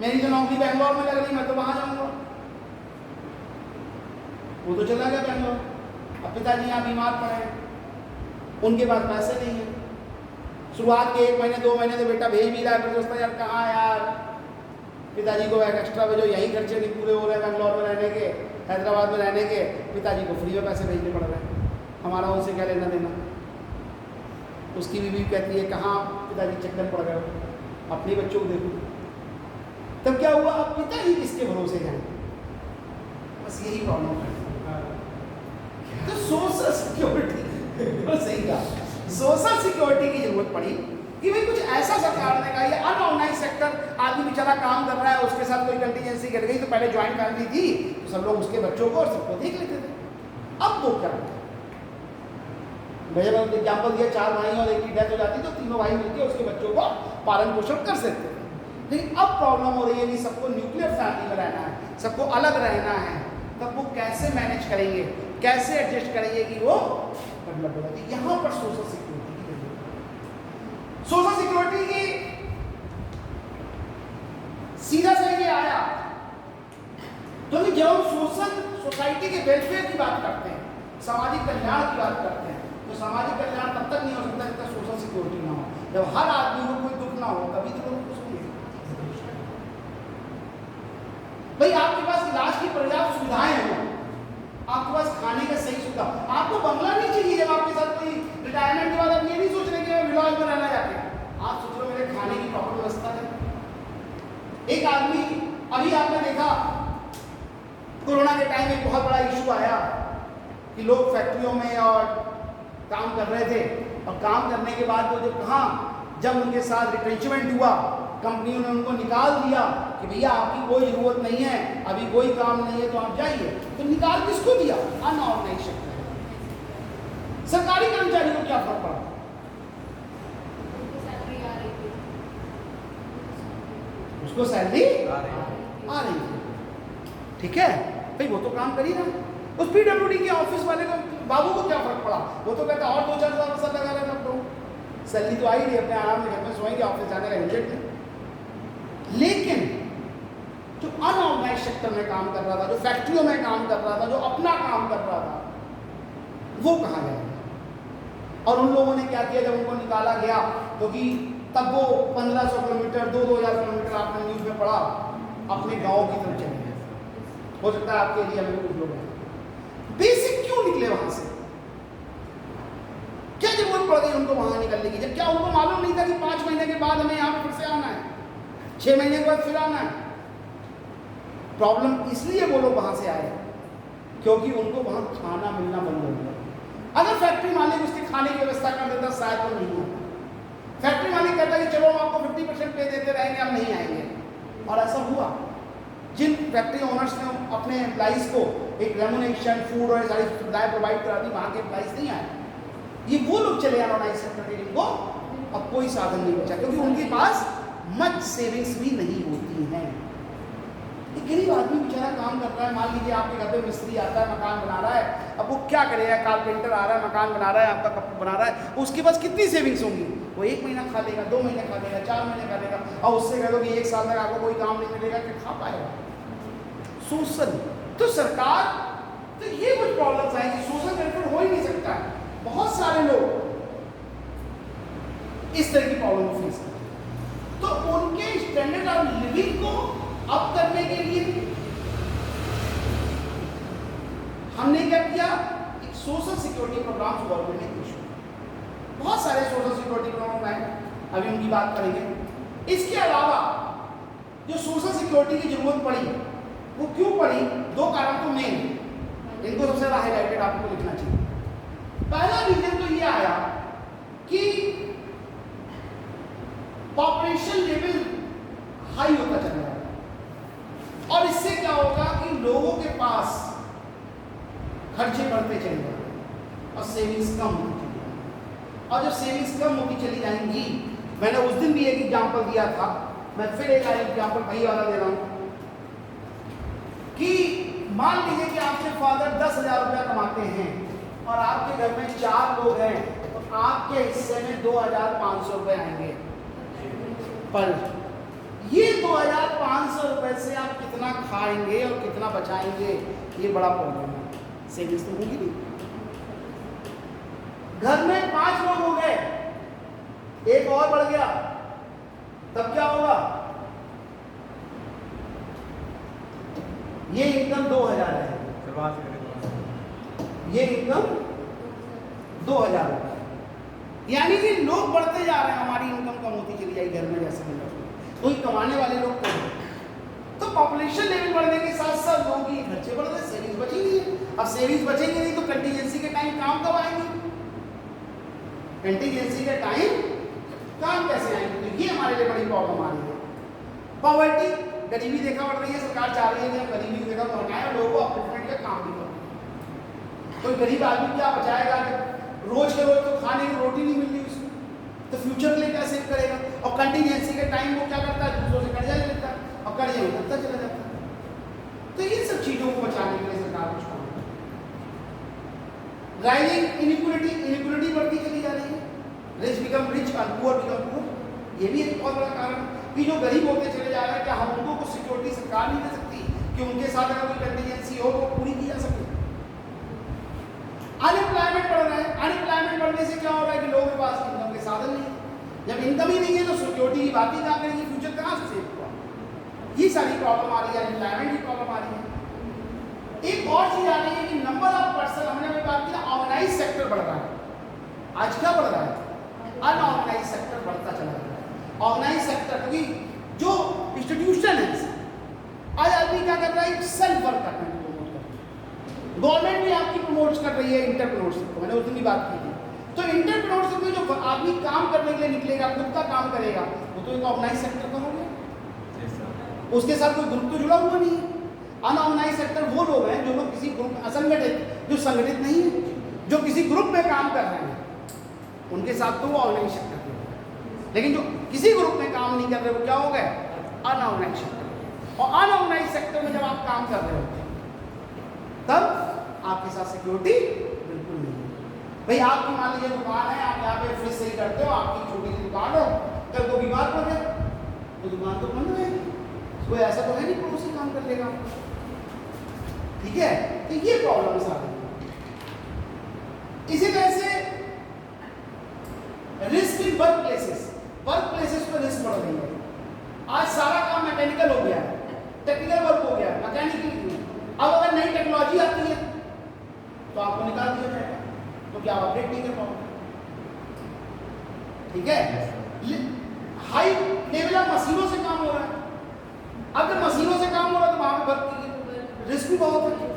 मेरी जो नौकरी बेंगलोर में लग रही मैं तो वहां जाऊंगा। वो तो चला गया बेंगलोर, अब पिताजी यहाँ बीमार पड़े हैं, उनके पास पैसे नहीं है। शुरुआत के 1 महीने 2 महीने तो बेटा भेज भी रहा है, फिर सोचता यार कहाँ यार पिताजी को एक एक्स्ट्रा भेजो, यही खर्चे नहीं पूरे हो रहे हैं बेंगलोर में रहने के, हैदराबाद में रहने के, पिताजी को फ्री में पैसे भेजने पड़ रहे हैं, हमारा उनसे क्या लेना देना। उसकी बीवी कहती है कहाँ पिताजी चक्कर पड़ गए हो, अपने बच्चों को देखो। तब क्या हुआ, अब पिताजी किसके भरोसे हैं, बस यही प्रॉब्लम है। तो सोशल सिक्योरिटी सही कहा, सोशल सिक्योरिटी की जरूरत पड़ी कि भाई कुछ ऐसा सरकार ने कहा, ये अनऑर्गेनाइज सेक्टर, आदमी बेचारा काम कर रहा है, उसके साथ कोई कंटीजेंसी घट गई तो पहले ज्वाइंट फैमिली थी तो सब लोग उसके बच्चों को और सबको देख लेते थे। अब वो क्या होता है, मैंने एग्जाम्पल दिया 4 भाई और एक की डेथ हो जाती तो तीनों भाई मिलकर उसके बच्चों को पालन पोषण कर सकते थे। लेकिन अब प्रॉब्लम हो रही है कि सबको न्यूक्लियर फैमिली में रहना है, सबको अलग रहना है, तब वो कैसे मैनेज करेंगे, कैसे एडजस्ट करेंगे कि वो डेवलप हो जाती। यहाँ पर सोशल सिक्योरिटी की जरूरत है। सोशल सिक्योरिटी की सीधा सही आया तो जब हम सोशल सोसाइटी के वेलफेयर की बात करते हैं, सामाजिक कल्याण की बात करते हैं, तो सामाजिक कल्याण तब तक नहीं हो सकता जब तक सोशल सिक्योरिटी ना हो। जब हर आदमी को कोई दुख ना हो तभी तो लोग खुश होंगे। भाई आपके पास इलाज की पर्याप्त सुविधाएं हो, आपके पास खाने का सही सुविधा, आपको बंगला नहीं चाहिए। जब आपके साथ कोई रिटायरमेंट के बाद आप ये नहीं सोच रहे कि मैं विलॉज में रहना चाहते हैं, आप सोच रहे हो मेरे खाने की प्रॉपर व्यवस्था है। एक आदमी, अभी आपने देखा कोरोना के टाइम एक बहुत बड़ा इशू आया कि लोग फैक्ट्रियों में और काम कर रहे थे और काम करने के बाद वो जब उनके साथ रिट्रेंचमेंट हुआ, कंपनियों ने उनको निकाल दिया कि भैया आपकी कोई जरूरत नहीं है, अभी कोई काम नहीं है तो आप जाइए। तो निकाल किसको दिया, अनऑर्गेनाइज्ड सेक्टर। सरकारी कर्मचारी को क्या फर्क पड़ा, उसको सैलरी आ रही है, ठीक है भाई, वो तो काम कर ही रहा। उस पीडब्ल्यूडी के ऑफिस वाले को, बाबू को क्या फर्क पड़ा, वो तो कहता और 2-4 हज़ार पैसा लगा रहे हैं, तो सैलरी तो आई रही, अपने आराम से घर में सोएंगे, ऑफिस जाने का झंझट नहीं। लेकिन जो अनऑर्गेनाइज सेक्टर में काम कर रहा था, जो फैक्ट्रियों में काम कर रहा था, जो अपना काम कर रहा था, वो कहाँ गया। और उन लोगों ने क्या किया, जब उनको निकाला गया क्योंकि तब वो 1500 किलोमीटर 2-2000 किलोमीटर आपने न्यूज में पढ़ा अपने गाँव की तरफ चले गए। हो सकता है आपके एरिया में कुछ लोग हैं, बेसिक क्यों निकले वहां से, क्या जरूरत पड़ गई उनको वहां निकलने की, जब क्या उनको मालूम नहीं था कि 5 महीने के बाद हमें यहाँ फिर से आना है, 6 महीने के बाद फिर आना है। प्रॉब्लम इसलिए वो लोग वहां से आए क्योंकि उनको वहां खाना मिलना बंद हो गया। अगर फैक्ट्री मालिक उसके खाने की व्यवस्था कर देता शायद वो नहीं आता। फैक्ट्री मालिक कहता कि चलो हम आपको 50% पे देते रहेंगे, हम नहीं आएंगे, और ऐसा हुआ। जिन फैक्ट्री ओनर्स ने अपने एम्प्लॉइज को एक रेम्युनरेशन, फूड और सारी सुविधाएं प्रोवाइड करा दी, वहाँ के एम्प्लॉइज नहीं आए। ये वो लोग चले अनऑर्गेनाइज सेक्टर के, जिनको अब कोई साधन नहीं बचा क्योंकि उनके पास मच सेविंग्स भी नहीं होती हैं। एक गरीब आदमी बेचारा काम कर रहा है, मान लीजिए आपके घर पे मिस्त्री आता है, मकान बना रहा है, अब वो क्या करेगा, कारपेंटर आ रहा है, मकान बना रहा है, आपका कपड़ा बना रहा है, उसके पास कितनी सेविंग्स होंगी, वो 1 महीना खा लेगा, 2 महीने खा लेगा, 4 महीने खा लेगा, और उससे कह दो कि 1 साल तक आपको कोई काम नहीं मिलेगा, कि खा पाएगा। सोशल तो सरकार तो ये कुछ प्रॉब्लम्स आएंगी, सोशल बेनिफिट हो ही नहीं सकता। बहुत सारे लोग इस तरह की प्रॉब्लम को फेस करते हैं। तो उनके स्टैंडर्ड ऑफ लिविंग को अप करने के लिए हमने क्या किया, एक सोशल सिक्योरिटी प्रोग्राम गवर्नमेंट ने इशू किया। बहुत सारे सोशल सिक्योरिटी प्रोग्राम हैं, अभी उनकी बात करेंगे। इसके अलावा जो सोशल सिक्योरिटी की जरूरत पड़ी, वो क्यों पड़ी, दो कारण तो मेन, इनको सबसे ज्यादा हाईलाइटेड आपको लिखना चाहिए। पहला रीजन तो ये आया कि पॉपुलेशन लेवल हाई होता चला जाएगा और इससे क्या होगा कि लोगों के पास खर्चे बढ़ते चले जाएंगे और सेविंग्स कम होती चली जाएंगी। और जब सेविंग्स कम होती चली जाएंगी, मैंने उस दिन भी एक एग्जांपल दिया था, मैं फिर एक एग्जांपल वही वाला दे रहा हूं कि मान लीजिए कि आपके फादर 10,000 रुपया कमाते हैं और आपके घर में 4 लोग हैं, तो आपके हिस्से में 2,500 रुपए आएंगे। पर ये 2,500 रुपए से आप कितना खाएंगे और कितना बचाएंगे, ये बड़ा प्रॉब्लम है। सेविंग्स तो होगी नहीं। घर में 5 लोग हो गए, एक और बढ़ गया, तब क्या होगा, ये इनकम 2,000 है, ये इनकम 2,000 रुपए, यानी कि लोग बढ़ते जा रहे हैं, हमारी इनकम कम होती चली जाएगी घर में जैसे मिल रहा है, कोई कमाने वाले लोग कम हैं। तो पॉपुलेशन लेवल बढ़ने के साथ साथ लोगों की खर्चे बढ़ रहे, सेविंग्स बची नहीं है। अब सेविंग्स बचेंगे नहीं तो कंटीजेंसी के टाइम काम कब आएंगे, कंटीजेंसी के टाइम काम कैसे आएंगे, तो ये हमारे लिए बड़ी प्रॉब्लम आ रही है। पॉवर्टी, गरीबी देखा बढ़ रही है, सरकार चाह रही है कि गरीबी देखा तो हटाएं और लोगों को अपलिफ्टमेंट का काम भी करें। कोई गरीब आदमी क्या बचाएगा, रोज के रोज तो खाने की रोटी नहीं मिल रही उसको, तो फ्यूचर के लिए क्या सेव करेगा। और कंटीजेंसी के टाइम वो क्या करता है, दूसरों से कर्जा ले लेता है और कर्जे में करता चला जाता है। तो इन सब चीजों को बचाने के लिए सरकार कुछ काम करे। राइजिंग इनइक्वालिटी बढ़ती चली जा रही है, रिच बिकम रिच और पुअर बिकम पुअर, ये भी एक बहुत बड़ा कारण कि जो गरीब होते चले जा रहे हैं, क्या हम उनको कुछ सिक्योरिटी सरकार नहीं दे सकती कि उनके साथ अगर कोई कंटीजेंसी हो तो पूरी की जा सके। अनएम्प्लॉयमेंट बढ़ रहा है, अनएम्प्लॉयमेंट बढ़ने से क्या हो रहा है कि लोगों के पास इनकम के साधन नहीं है। जब इनकम ही नहीं है तो सिक्योरिटी की बात ही कहाँ करेंगे, फ्यूचर कहाँ से सेव होगा। ये सारी प्रॉब्लम आ रही है, अनएम्प्लॉयमेंट की प्रॉब्लम आ रही है। एक और चीज आ रही है कि नंबर ऑफ पर्सन, हमने अभी बात की, ऑर्गेनाइज सेक्टर बढ़ रहा है। आज क्या बढ़ रहा है, अनऑर्गेनाइज सेक्टर बढ़ता चला जा रहा है। ऑर्गेनाइज सेक्टर क्योंकि जो इंस्टीट्यूशन है, आज आदमी क्या कर रहा है, सेल्फ वर्क करना है, प्रमोट कर रहा है। गवर्नमेंट भी आपकी प्रमोट कर रही है इंटरप्रेन्योरशिप को, मैंने उस दिन भी बात की थी। तो इंटरप्रेन्योरशिप में जो आदमी काम करने के लिए निकलेगा, खुद का काम करेगा, वो तो एक ऑर्गेनाइज सेक्टर का हो गया, उसके साथ कोई ग्रुप तो जुड़ा हुआ नहीं है। अनऑर्गेनाइज सेक्टर वो लोग हैं जो लोग किसी ग्रुप, असंगठित, जो संगठित नहीं है, जो किसी ग्रुप में काम कर रहे हैं, उनके साथ तो वो ऑर्गेनाइज सेक्टर के हैं। लेकिन जो किसी ग्रुप में काम नहीं कर रहे, वो क्या हो गए, अनऑर्गेनाइज सेक्टर। और अनऑर्गेनाइज सेक्टर में जब आप काम कर रहे हो तब आपके साथ सिक्योरिटी बिल्कुल नहीं है। भाई आपकी मान लीजिए दुकान है, आप यहाँ पे फ्रिज सही करते हो, आपकी छोटी सी दुकान हो, कल को बीमार पड़ गया तो दुकान तो बंद रहेगी, कोई ऐसा तो है नहीं पड़ोसी काम कर लेगा, ठीक है। तो ये प्रॉब्लम्स आ रही है। इसी तरह से रिस्क इन वर्क प्लेसेस पर रिस्क बढ़ रही है। आज सारा काम मैकेनिकल हो गया है, टेक्निकल वर्क हो गया, मैकेनिकल। अब अगर नई टेक्नोलॉजी आती है तो आपको निकाल दिया जाएगा, तो क्या आप अपडेट नहीं कर पाओगे, ठीक है। हाई लेवल ऑफ मशीनों से काम हो रहा है। अब जब मशीनों से काम हो रहा है तो वहां पर वर्क रिस्क भी बहुत है,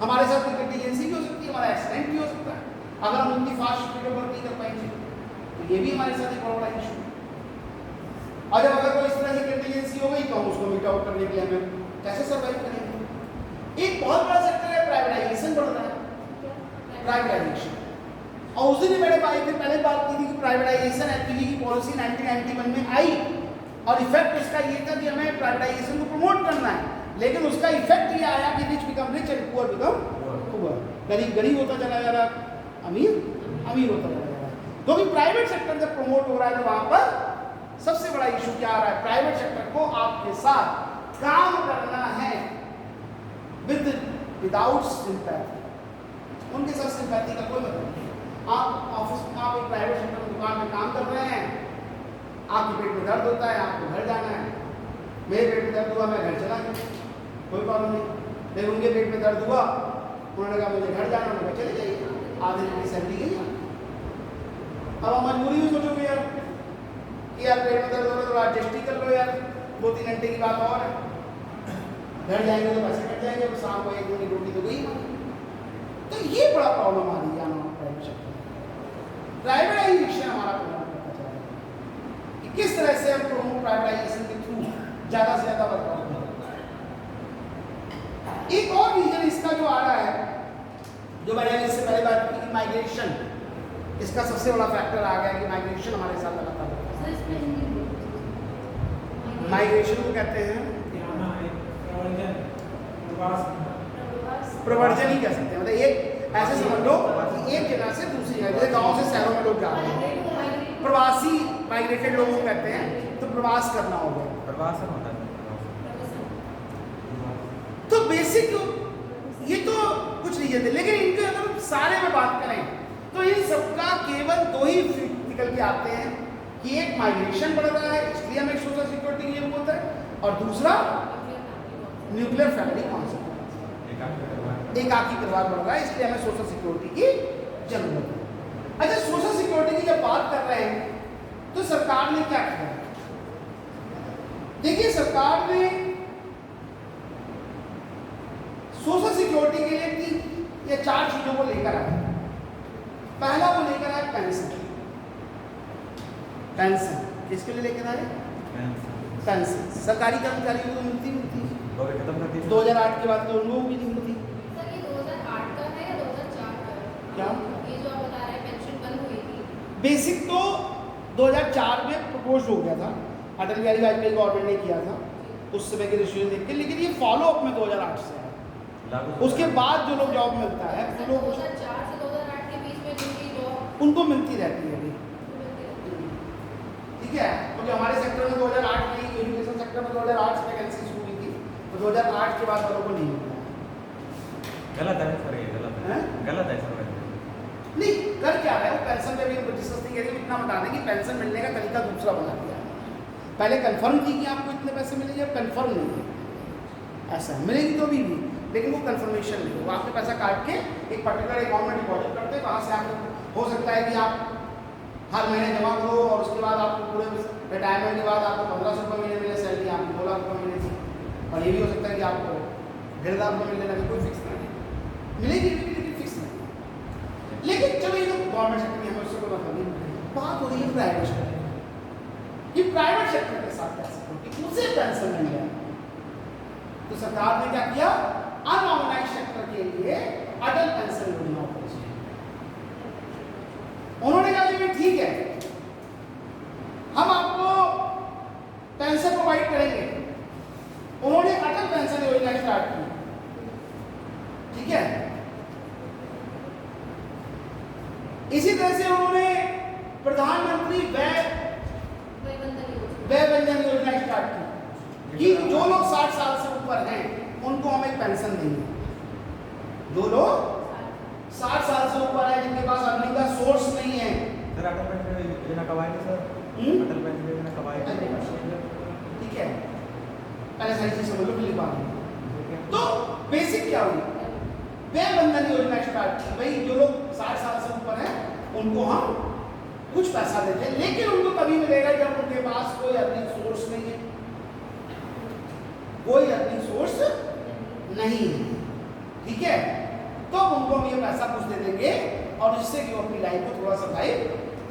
हमारे साथ कोई कंटीजेंसी भी हो सकती है, हमारा एक्सीडेंट भी हो सकता है अगर हम उतनी फास्ट स्पीड में वर्क नहीं कर पाएंगे, तो ये भी हमारे साथ एक बड़ा इशू है। और जब अगर कोई इस तरह की कंटीजेंसी हो गई तो हम उसको मीट आउट करने के लिए हमें कैसे सर्वाइव करेंगे। एक बहुत बड़ा सेक्टर है प्राइवेटाइजेशन बढ़ रहा है, प्राइवेटाइजेशन। और उस दिन मैंने पहले बात की थी कि प्राइवेटाइजेशन एलपीजी की पॉलिसी 1991 में आई और इफेक्ट इसका ये था कि हमें प्राइवेटाइजेशन को प्रमोट करना है, लेकिन उसका इफेक्ट ये आया कि rich become rich and poor become poor, गरीब गरीब होता चला जा रहा, अमीर अमीर होता चला जा रहा। क्योंकि प्राइवेट सेक्टर जब प्रमोट हो रहा है तो वहां पर सबसे बड़ा इशू क्या आ रहा है, प्राइवेट सेक्टर को आपके साथ काम करना है विदाउट सिंपैथी। उनके साथ सिंपैथी का कोई मतलब नहीं। आप ऑफिस में, आप एक प्राइवेट सेक्टर में दुकान में काम कर रहे हैं, आपके पेट में दर्द होता है, आपको घर जाना है। मेरे पेट में दर्द हुआ, मैं घर चला गया, कोई प्रॉब्लम नहीं। लेकिन उनके पेट में दर्द हुआ, उन्होंने कहा मुझे घर जाना, उन्होंने कहा चले जाइए, आधे दिन की सैलरी गई। अब आप मजबूरी में सोचोगे यार कि यार पेट में दर्द हो रहा है, तो एडजस्ट ही कर लो यार, 2-3 घंटे की बात और है। घर जाएंगे तो पैसे कट जाएंगे, और शाम को 1 दिन की रोटी तो गई। तो ये बड़ा प्रॉब्लम आ रही है प्राइवेट सेक्टर में। प्राइवेटाइजेशन हमारा प्रमोट करना चाह रहे हैं कि किस तरह से हम प्रमोट प्राइवेटाइजेशन के थ्रू ज़्यादा से ज़्यादा वर्कआउट करते हैं। एक और रीजन इसका जो आ रहा है, जो मैंने इससे पहले बात की कि माइग्रेशन, इसका सबसे बड़ा फैक्टर आ गया कि माइग्रेशन हमारे साथ लगातार होता है। माइग्रेशन को कहते हैं प्रवर्जन ही कह सकते हैं। मतलब एक ऐसे समझ लो कि एक जगह से दूसरी जगह, जैसे गाँव से शहरों में लोग जा रहे हैं, प्रवासी माइग्रेटेड लोगों को कहते हैं। तो प्रवास करना हो गया, प्रवासन होता है। तो बेसिक ये तो कुछ रीजन थे, लेकिन इनके अगर सारे में बात करें तो इन सबका केवल 2 ही निकल के आते हैं कि एक माइग्रेशन बढ़ रहा है, इसलिए हमें सोशल सिक्योरिटी की जरूरत होता है, और दूसरा न्यूक्लियर फैमिली कॉन्सेप्ट, एकाकी परिवार बढ़ रहा है, इसलिए हमें सोशल सिक्योरिटी की जरूरत है। अच्छा, सोशल सिक्योरिटी की जब बात कर रहे हैं तो सरकार ने क्या किया? देखिए, सरकार ने सोशल सिक्योरिटी के लिए 3 या 4 चीजों को लेकर आया। पहला वो लेकर आया पेंशन। पेंशन किसके लिए लेकर आए? पेंशन सरकारी कर्मचारियों को तो मिलती नहीं थी, 2008 के बाद तो उन लोगों की नहीं मिलती। सर, ये 2008 का है या 2004 का है? क्या ये जो आप बता रहे हैं पेंशन बंद हुई थी? बेसिक तो 2004 में प्रपोज हो गया था, अटल बिहारी वाजपेयी गवर्नमेंट ने किया था उस समय के रिश्ते देख के, लेकिन ये फॉलो अप में 2008 से है। उसके बाद जो लोग जॉब मिलता है वो लोग 2004 से 2008 के बीच में जिनकी जॉब उनको मिलती रहती है अभी, ठीक है। क्योंकि हमारे सेक्टर में 2008 में, एजुकेशन सेक्टर में 2008 से वैकेंसी शुरू हुई थी, तो 2008 के बाद वालों को नहीं मिला। गलत है सर, ये गलत है, गलत है सर। नहीं, कर क्या रहे हो? पेंशन पे भी हम डिस्कस नहीं करेंगे, इतना बता दें कि पेंशन मिलने का तरीका दूसरा बना दिया है। पहले कंफर्म थी कि आपको इतने पैसे मिलेंगे, अब कंफर्म नहीं है, ऐसा मिलेगी तो भी, लेकिन वो कंफर्मेशन नहीं है। वो आपके पैसा काट के एक पर्टिकुलर अकाउंट में डिपॉजिट करते हैं, वहाँ से आपको हो सकता है कि आप हर महीने जमा करो और उसके बाद आपको पूरे रिटायरमेंट के बाद आपको 1500 रुपये महीने मिले सैलरी, आपको 2 लाख रुपये मिले थी। और ये भी हो सकता है कि आपको 1.5 लाख रुपये मिलने लगे, कोई फिक्स नहीं है, मिलेगी लेकिन फिक्स नहीं है। लेकिन चलो, ये तो गवर्नमेंट सेक्टर में हमें उससे कोई मतलब नहीं, बात हो रही है प्राइवेट सेक्टर की। प्राइवेट सेक्टर के साथ कैसे उसे पेंशन मिल गया, तो सरकार ने क्या किया? अनऑर्गेनाइज्ड सेक्टर के लिए अटल पेंशन योजना ऑफर की। उन्होंने कहा कि ठीक है, हम आपको पेंशन प्रोवाइड करेंगे। उन्होंने अटल पेंशन योजना स्टार्ट की, ठीक है। इसी तरह से उन्होंने प्रधानमंत्री व्यय बंधन योजना स्टार्ट की कि जो लोग 60 साल से ऊपर हैं उनको हम एक पेंशन देंगे। जो लोग 60 साल से ऊपर है, जिनके पास अर्निंग का सोर्स नहीं है। सर, अटल पेंशन योजना कब आएगी सर? अटल पेंशन योजना कब आएगी? ठीक है, पहले सारी चीज समझ लो, फिर लिखा तो बेसिक क्या हुई? व्यय बंधन योजना स्टार्ट की। भाई, जो लोग 60 साल से ऊपर हैं उनको हम कुछ पैसा देते हैं, लेकिन उनको तभी मिलेगा जब उनके पास कोई अर्निंग सोर्स नहीं है, कोई अर्निंग सोर्स नहीं है, ठीक है। तो उनको हम ये पैसा कुछ दे देंगे और जिससे कि वो अपनी लाइफ को थोड़ा सर्वाइव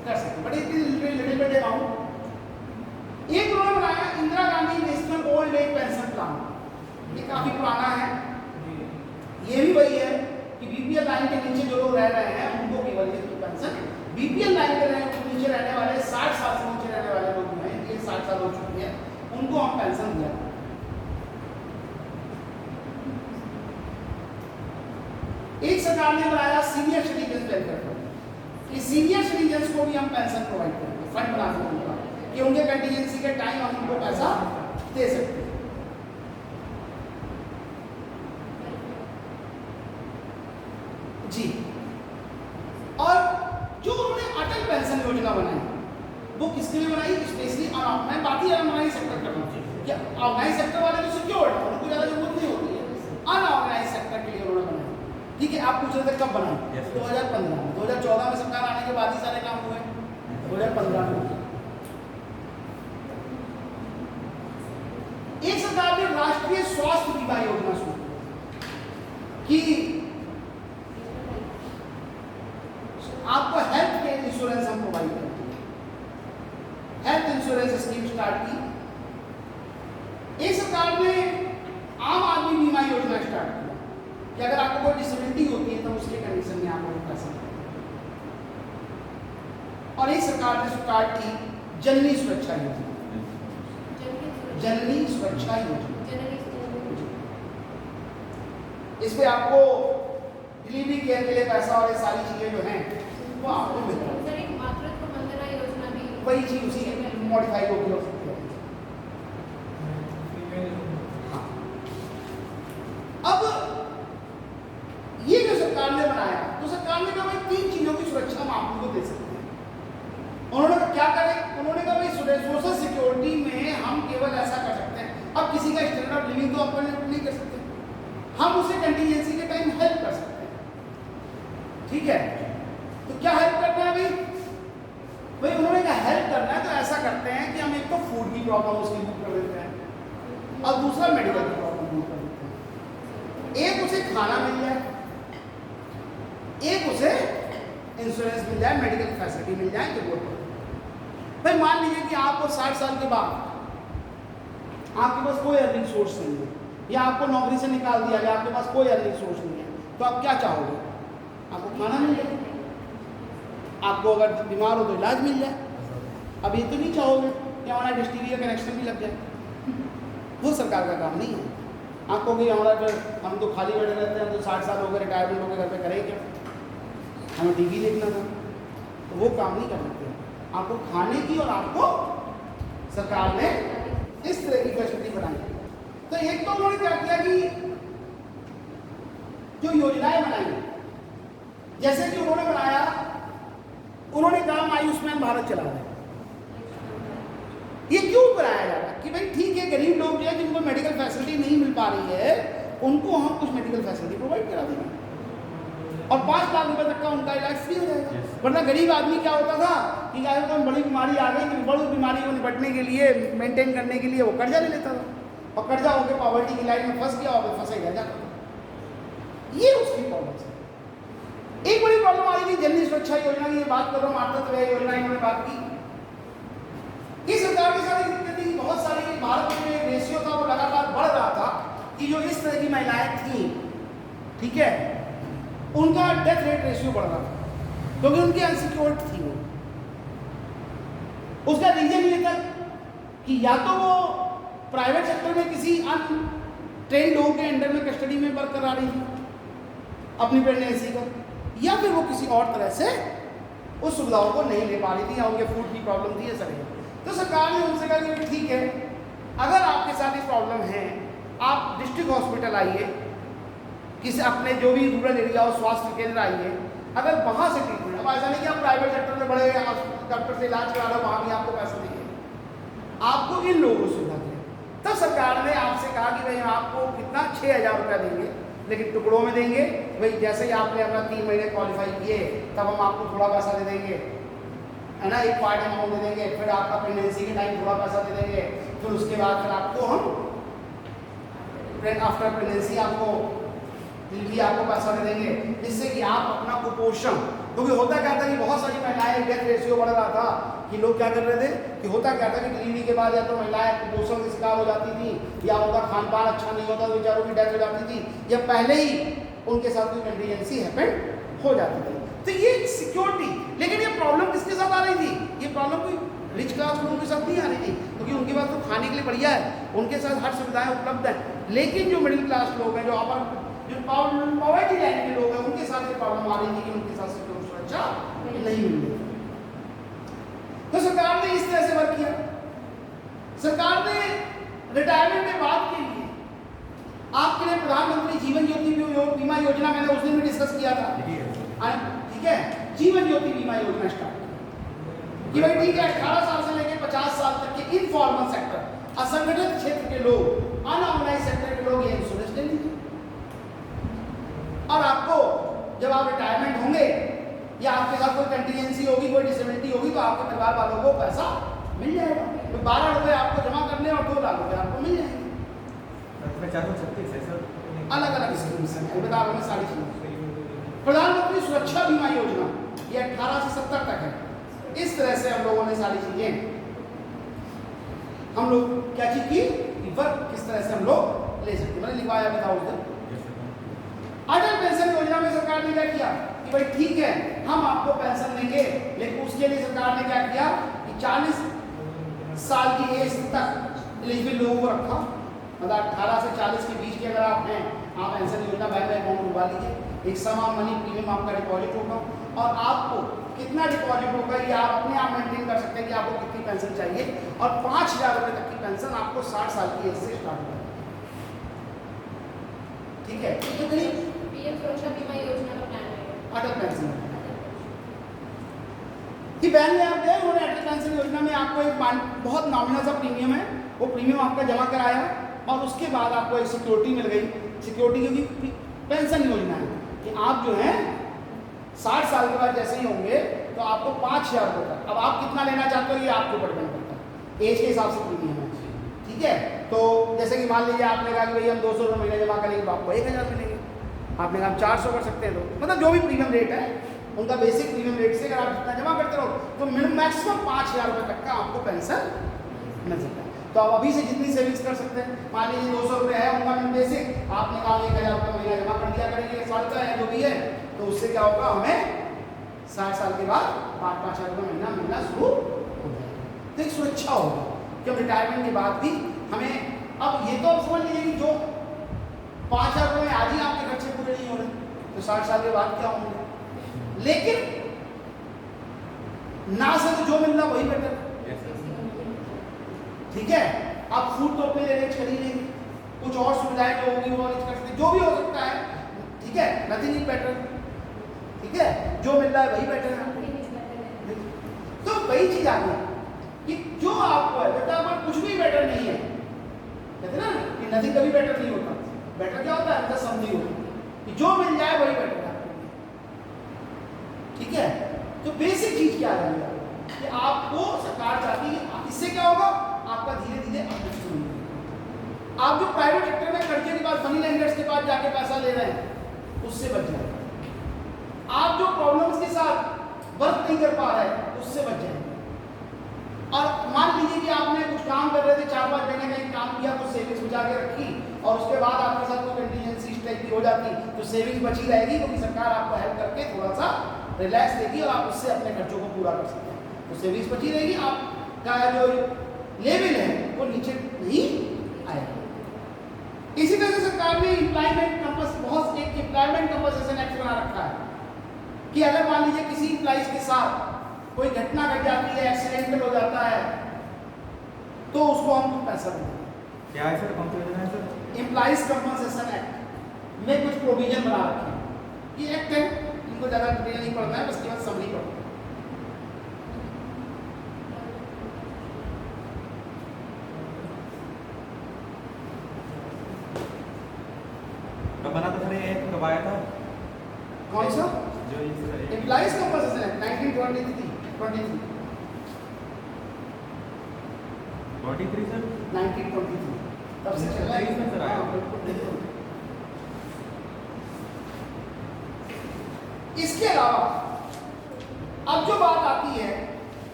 कर सके। बट इतनी लिटिल बिट अमाउंट एक उन्होंने बनाया, Indira Gandhi national old age pension plan. ये काफी पुराना है, ये भी वही है कि बीपीएल लाइन के नीचे जो लोग रह रहे हैं उनको केवल ये पेंशन, बीपीएल लाइन के नीचे रहने वाले 60 साल से नीचे रहने वाले लोग जो हैं, ये 60 साल हो चुके हैं, उनको हम पेंशन दिया। एक सरकार ने बनाया सीनियर सिटीजन वेलफेयर फंड, कि सीनियर सिटीजन को भी हम पेंशन प्रोवाइड करेंगे, फंड बना देंगे कि उनके कंटीजेंसी के टाइम हम उनको पैसा दे सकते हैं। जी योजना बनाई, वो किसके लिए बनाई? स्पेशली मैं बात ही अनऑर्गेनाइज सेक्टर कर रहा हूँ कि ऑर्गेनाइज सेक्टर वाले तो सिक्योर है, उनको ज़्यादा जरूरत नहीं होती है, अनऑर्गेनाइज सेक्टर के लिए उन्होंने बनाई। ठीक है, आप पूछ रहे थे कब बनाई? 2015 में। 2014 में सरकार आने के बाद ही सारे काम हुए, 2015 में। एक सरकार ने राष्ट्रीय स्वास्थ्य बीमा योजना शुरू की, आपको हेल्थ केयर इंश्योरेंस हम प्रोवाइड करते हैं, हेल्थ इंश्योरेंस स्कीम स्टार्ट की। एक सरकार ने आम आदमी बीमा योजना स्टार्ट किया कि अगर आपको कोई डिसेबिलिटी होती है तो उसके कंडीशन में आपको पैसा मिलेगा। और एक सरकार ने स्टार्ट की जननी सुरक्षा योजना, जननी सुरक्षा योजना। इस पे आपको डिलीवरी केयर के लिए पैसा और ये सारी चीजें जो हैं वो आपको मिलता है। सर, एक मातृत्व वंदना योजना भी वही चीज उसी मॉडिफाई होगी हो सकती है। हाँ। अब ये जो सरकार ने बनाया, तो सरकार ने कहा भाई 3 चीजों की सुरक्षा हम आपको दे सकते हैं। उन्होंने क्या करें? उन्होंने कहा भाई सोशल सिक्योरिटी में हम केवल ऐसा कर सकते हैं, अब किसी का स्टैंडर्ड ऑफ लिविंग तो अपन नहीं कर सकते, हम उसे कंटीजेंसी के टाइम हेल्प कर सकते हैं। ठीक है, तो क्या हेल्प करना है भाई? उन्होंने कहा हेल्प करना है तो ऐसा करते हैं कि हम एक तो फूड की प्रॉब्लम उसकी दूर कर देते हैं और दूसरा मेडिकल की प्रॉब्लम दूर कर देते हैं। एक उसे खाना मिल जाए, एक उसे इंश्योरेंस मिल जाए, मेडिकल फैसिलिटी मिल जाए तो वो भाई मान लीजिए कि आपको 60 साल के बाद आपके पास कोई अर्निंग सोर्स नहीं है या आपको नौकरी से निकाल दिया गया, आपके पास कोई अर्निंग सोर्स नहीं है, तो आप क्या चाहोगे? आपको खाना मिल जाए, आपको अगर बीमार हो तो इलाज मिल जाए। अब ये तो नहीं चाहोगे कि हमारा डिश टीवी का कनेक्शन भी लग जाए, वो सरकार का काम नहीं है। आप कहोगे हमारा हम तो खाली बैठे रहते हैं, हम तो 60 साल हो गए, रिटायरमेंट हो गए, घर पे करें क्या? हमें टीवी देखना था, तो वो काम नहीं कर सकते। आपको खाने की और आपको सरकार ने इस तरह की फैसिलिटी बनाई। तो एक तो उन्होंने क्या किया कि जो योजनाएं बनाई, जैसे कि उन्होंने बनाया, उन्होंने कहा आयुष्मान भारत चला रहे। ये क्यों बनाया जा रहा है कि भाई ठीक है, गरीब लोग जो है जिनको मेडिकल फैसिलिटी नहीं मिल पा रही है, उनको हम कुछ मेडिकल फैसिलिटी प्रोवाइड करा देंगे और 5 लाख रुपए तक का उनका इलाज फ्री हो जाएगा। वरना गरीब आदमी क्या होता था कि अगर कोई बड़ी बीमारी आ गई तो बड़ी बीमारी को निपटने के लिए, मेंटेन करने के लिए वो कर्जा ले लेता था और कर्जा होकर पॉवर्टी की लाइन में फंस गया और फंसा ही रह जाता था। ये उसकी प्रॉब्लम है। एक बड़ी प्रॉब्लम आ रही थी जननी सुरक्षा योजना की, बात कर रहा हूँ, मातृत्व योजना इन्होंने बात की। इस सरकार के साथ दिक्कत थी, बहुत सारी भारत में जो रेशियो था वो लगातार बढ़ रहा था कि जो इस तरह की महिलाएं थी, ठीक है, उनका डेथ रेट रेशियो बढ़ रहा था क्योंकि उनकी अनसिक्योर्ड थी वो। उसका रीजन ये था कि या तो वो प्राइवेट सेक्टर में किसी अनट्रेन्ड लोगों के अंडर में कस्टडी में वर्क करा रही थी अपनी प्रेगनेंसी को, या फिर वो किसी और तरह से उस सुविधाओं को नहीं ले पा रही थी या उनके फूड की प्रॉब्लम थी, ऐसा नहीं। तो सरकार ने उनसे कहा कि ठीक है, अगर आपके साथ ये प्रॉब्लम है, आप डिस्ट्रिक्ट हॉस्पिटल आइए, किसी अपने जो भी रूरल एरिया हो स्वास्थ्य केंद्र आइए, अगर वहाँ से ट्रीटमेंट, अब ऐसा नहीं कि आप प्राइवेट सेक्टर में बड़े डॉक्टर से इलाज करा रहे हो, वहाँ भी आपको पैसा देंगे, आपको इन लोगों को सुविधा दें। तब सरकार ने आपसे कहा कि भाई हम आपको कितना 6,000 रुपया देंगे, लेकिन टुकड़ों में देंगे। भाई जैसे ही आपने अपना 3 महीने क्वालिफाई किए तब हम आपको थोड़ा पैसा दे देंगे, है ना, एक पार्ट अमाउंट दे देंगे, फिर आपका प्रेगनेंसी के टाइम थोड़ा पैसा दे देंगे, फिर उसके बाद फिर आपको हम आफ्टर प्रेगनेंसी आपको डिलीवरी आपको पैसा दे देंगे, जिससे कि आप अपना कुपोषण, क्योंकि होता क्या था कि बहुत सारी महिलाएं, डेथ रेशियो बढ़ रहा था कि लोग क्या कर रहे थे कि होता क्या था कि डिलीवरी के बाद या तो महिलाएं कुपोषण के शिकार हो जाती थी या उनका खान पान अच्छा नहीं होता, बेचारों की डेथ हो जाती थी, या पहले ही उनके साथ कोई कंटीजेंसी हैपन हो जाती थी। तो ये सिक्योरिटी, लेकिन ये प्रॉब्लम किसके साथ आ रही थी? ये प्रॉब्लम कोई रिच क्लास लोगों के साथ नहीं आ रही थी, क्योंकि उनके पास तो खाने के लिए बढ़िया है, उनके साथ हर सुविधाएं उपलब्ध है। लेकिन जो मिडिल क्लास लोग हैं, जो पॉवर्टी लाइन के लोग हैं, उनके साथ ये प्रॉब्लम आ रही थी कि उनके साथ सिक्योर सुरक्षा नहीं मिल रही। तो सरकार ने इस तरह से वर्क किया। सरकार ने रिटायरमेंट के बाद के लिए आपके लिए प्रधानमंत्री जीवन ज्योति बीमा योजना, मैंने उस दिन भी डिस्कस किया था, ठीक है, जीवन ज्योति बीमा योजना स्टार्ट की। कि भाई ठीक है 18 साल से लेकर 50 साल तक के इनफॉर्मल सेक्टर असंगठित क्षेत्र के लोग, अनऑर्गेनाइज सेक्टर के लोग ये इंश्योरेंस ले लीजिए। और आपको जब आप रिटायरमेंट होंगे या आपके साथ कोई कंटीजेंसी होगी, कोई डिसेबिलिटी होगी, तो आपके परिवार वालों को पैसा मिल जाएगा। तो 12 रुपये आपको जमा करने और 2 लाख रुपये आपको मिल जाएंगे। इसमें 436 है सर। अलग अलग स्कीम्स हैं, बता रहा हूँ सारी चीजें। प्रधानमंत्री सुरक्षा बीमा योजना ये 18 से 70 तक है। इस तरह से हम लोगों ने सारी चीजें हम लोग क्या चीज की वर्क किस तरह से हम लोग ले सकते, मैंने लिखवाया भी था उस दिन। अटल पेंशन योजना में सरकार ने क्या किया कि भाई ठीक है हम आपको पेंशन देंगे, लेकिन उसके लिए सरकार ने क्या किया कि 40 साल की एज तक एलिजिबल लोगों को रखा। मतलब 18 से 40 के बीच के अगर आप हैं, आप पेंशन योजना बैंक में अकाउंट खुलवा लीजिए, एक समान मनी प्रीमियम आपका डिपॉजिट होगा और आपको कितना डिपॉजिट होगा ये आप अपने आप मेंटेन कर सकते हैं कि आपको कितनी पेंशन चाहिए। और 5,000 रुपये तक की पेंशन आपको 60 साल की एज से स्टार्ट होगी। ठीक है, तो करीब पीएम सुरक्षा बीमा योजना का प्लान है अटल पेंशन कि बैंक में आप गए, उन्होंने अटल पेंशन योजना में आपको एक बहुत नॉमिनल सा प्रीमियम है, वो प्रीमियम आपका जमा कराया और उसके बाद आपको एक सिक्योरिटी मिल गई। सिक्योरिटी क्योंकि पेंशन योजना है कि आप जो है 60 साल के बाद जैसे ही होंगे तो आपको 5,000 रुपये तक, अब आप कितना लेना चाहते हो ये आपके ऊपर डिपेंड करता है, एज के हिसाब से प्रीमियम है। ठीक है, तो जैसे कि मान लीजिए आपने कहा कि भाई हम 200 रुपये महीने जमा करेंगे तो आपको 1,000 मिलेंगे। आपने कहा 400 कर सकते हैं, तो मतलब जो भी प्रीमियम रेट है उनका बेसिक प्रीमियम रेट से अगर आप जितना जमा करते रहो तो मैक्सिमम 5,000 रुपये तक का आपको पेंशन मिल सकता है। तो आप अभी से जितनी सेविंग्स कर सकते हैं, मान लीजिए 200 रुपये है उनका बेसिक, आपने कहा 1,000 रुपये महीना जमा कर दिया करेंगे, साल का है जो भी है, तो उससे क्या होगा हमें 60 साल के बाद 5,000 रुपये महीना मिलना शुरू हो जाएगा। तो एक सुरक्षा होगी कि रिटायरमेंट के बाद भी हमें, अब ये तो आप समझ लीजिए कि जो 5,000 रुपये में आज ही आपके खर्चे पूरे नहीं हो रहे तो 60 साल के बाद क्या होंगे। लेकिन ना से तो जो मिल रहा वही बेटर। ठीक है, आप फूड तो अपने अरेंज कर ही लेंगे, कुछ और सुविधाएं जो होगी वो अरेंज कर सकते, जो भी हो सकता है। ठीक है, नथिंग इज बेटर। ठीक है, जो मिल रहा है वही बेटर है। तो वही चीज आ गई कि जो आपको है बेटा, पर कुछ भी बेटर नहीं है, कहते ना कि नथिंग कभी बेटर नहीं होता। बेटर क्या होता है, अंदर समझी होती कि जो मिल जाए वही बेटर है। ठीक है, तो बेसिक चीज क्या है कि आपको सरकार चाहती है, इससे क्या होगा आपका धीरे धीरे अपलिफ्ट होगा। आप जो प्राइवेट सेक्टर में कर्जे के पास, मनी लेंडर्स के पास जाके पैसा ले रहे हैं उससे बच जाएंगे। आप जो प्रॉब्लम्स के साथ वर्क नहीं कर पा रहे हैं उससे बच जाएंगे। और मान लीजिए कि आपने कुछ काम कर रहे थे, 4-5 महीने का एक काम किया, कुछ सेविंग्स बचा के रखी और उसके बाद आपके साथ कोई कंटीजेंसी इस टाइप की हो जाती तो सेविंग्स बची रहेगी, क्योंकि सरकार आपको हेल्प करके थोड़ा सा रिलैक्स देगी और आप उससे अपने खर्चों को पूरा कर सकते हैं। तो सेविंग्स बची रहेगी, आपका जो लेवल है वो नीचे नहीं आएगा। इसी तरह से सरकार ने एम्प्लॉयमेंट कंपनसेशन एक्ट बना रखा है कि अगर मान लीजिए किसी एम्प्लॉइज के साथ कोई घटना घट जाती है, एक्सीडेंटल हो जाता है, तो उसको हम पैसा देंगे। क्या है सर, कौन सी योजना है सर? एम्प्लॉइज कंपनसेशन एक्ट में कुछ प्रोविजन बना रखे हैं। ये एक्ट है, इनको ज़्यादा डिटेल नहीं पढ़ना है, बस केवल समरी पढ़ना है। कब बना था सर ये, कब आया था? कौन सा? जो इस एम्प्लॉइज कंपनसेशन एक्ट 1923 सर 1923 तब से चल रहा है। 1923 में सर आया। हाँ, बिल्कुल, बिल्कुल। इसके अलावा अब जो बात आती है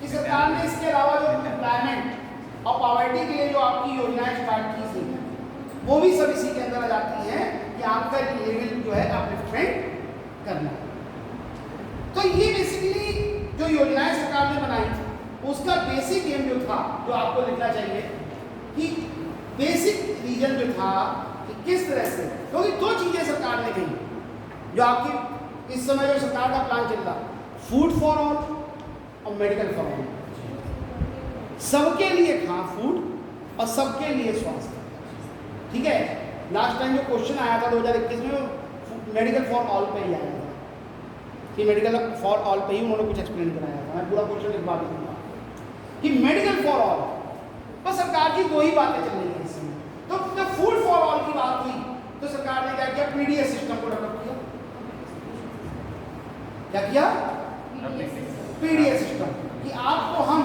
कि सरकार ने इसके अलावा जो एम्प्लॉयमेंट और पॉवर्टी के लिए जो आपकी योजनाएं स्टार्ट की थी वो भी सब इसी के अंदर आ जाती हैं कि आपका लेवल जो है अपलिफ्टमेंट करना। तो ये बेसिकली जो योजनाएं सरकार ने बनाई थी उसका बेसिक एम जो था, जो आपको लिखना चाहिए कि बेसिक रीजन जो था कि किस तरह से, क्योंकि दो चीजें सरकार ने कही जो आपकी इस समय जो सरकार का प्लान चल रहा, फूड फॉर ऑल और मेडिकल फॉर ऑल। सबके लिए खा फूड और सबके लिए स्वास्थ्य। ठीक है, लास्ट टाइम जो क्वेश्चन आया था 2021 में मेडिकल फॉर ऑल पे ही आया था कि मेडिकल फॉर ऑल पे ही उन्होंने कुछ एक्सप्लेन कराया था। मैं पूरा क्वेश्चन लिखवा भी दूंगा। कि मेडिकल फॉर ऑल, बस सरकार की दो ही बातें चल रही हैं इसमें। तो जब फूड फॉर ऑल की बात हुई तो सरकार ने क्या किया, पीडीएस सिस्टम को डेवलप किया। क्या किया? पीडीएस सिस्टम, कि आपको हम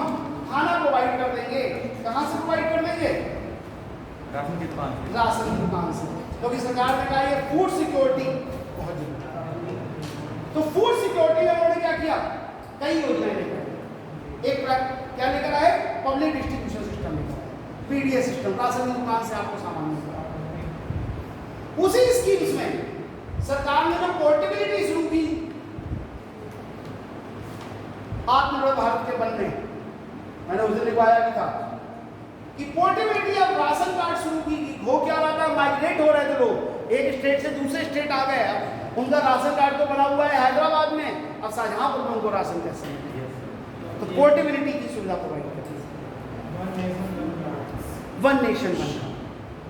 खाना प्रोवाइड कर देंगे। कहां से प्रोवाइड कर देंगे? राशन की दुकान से। राशन की दुकान से। क्योंकि सरकार ने कहा ये फूड सिक्योरिटी बहुत जरूरी है। तो फूड सिक्योरिटी में उन्होंने क्या किया, कई योजनाएं लेकर आए। एक क्या लेकर आए? पब्लिक डिस्ट्रीब्यूशन सिस्टम लेकर आए, पीडीएस सिस्टम, राशन की दुकान से आपको सामान मिलता है। उसी स्कीम्स में सरकार ने जो पोर्टेबिलिटी शुरू की आत्मनिर्भर भारत के बनने, मैंने उस दिन लिखवाया भी था कि पोर्टेबिलिटी ऑफ राशन कार्ड शुरू की। हो क्या रहा था, माइग्रेट हो रहे थे लोग, एक स्टेट से दूसरे स्टेट आ गए। अब उनका राशन कार्ड तो बना हुआ है हैदराबाद में, अब शाहजहांपुर में उनको राशन कैसे मिले? तो पोर्टेबिलिटी की सुविधा प्रोवाइड करती है, वन नेशन बनना।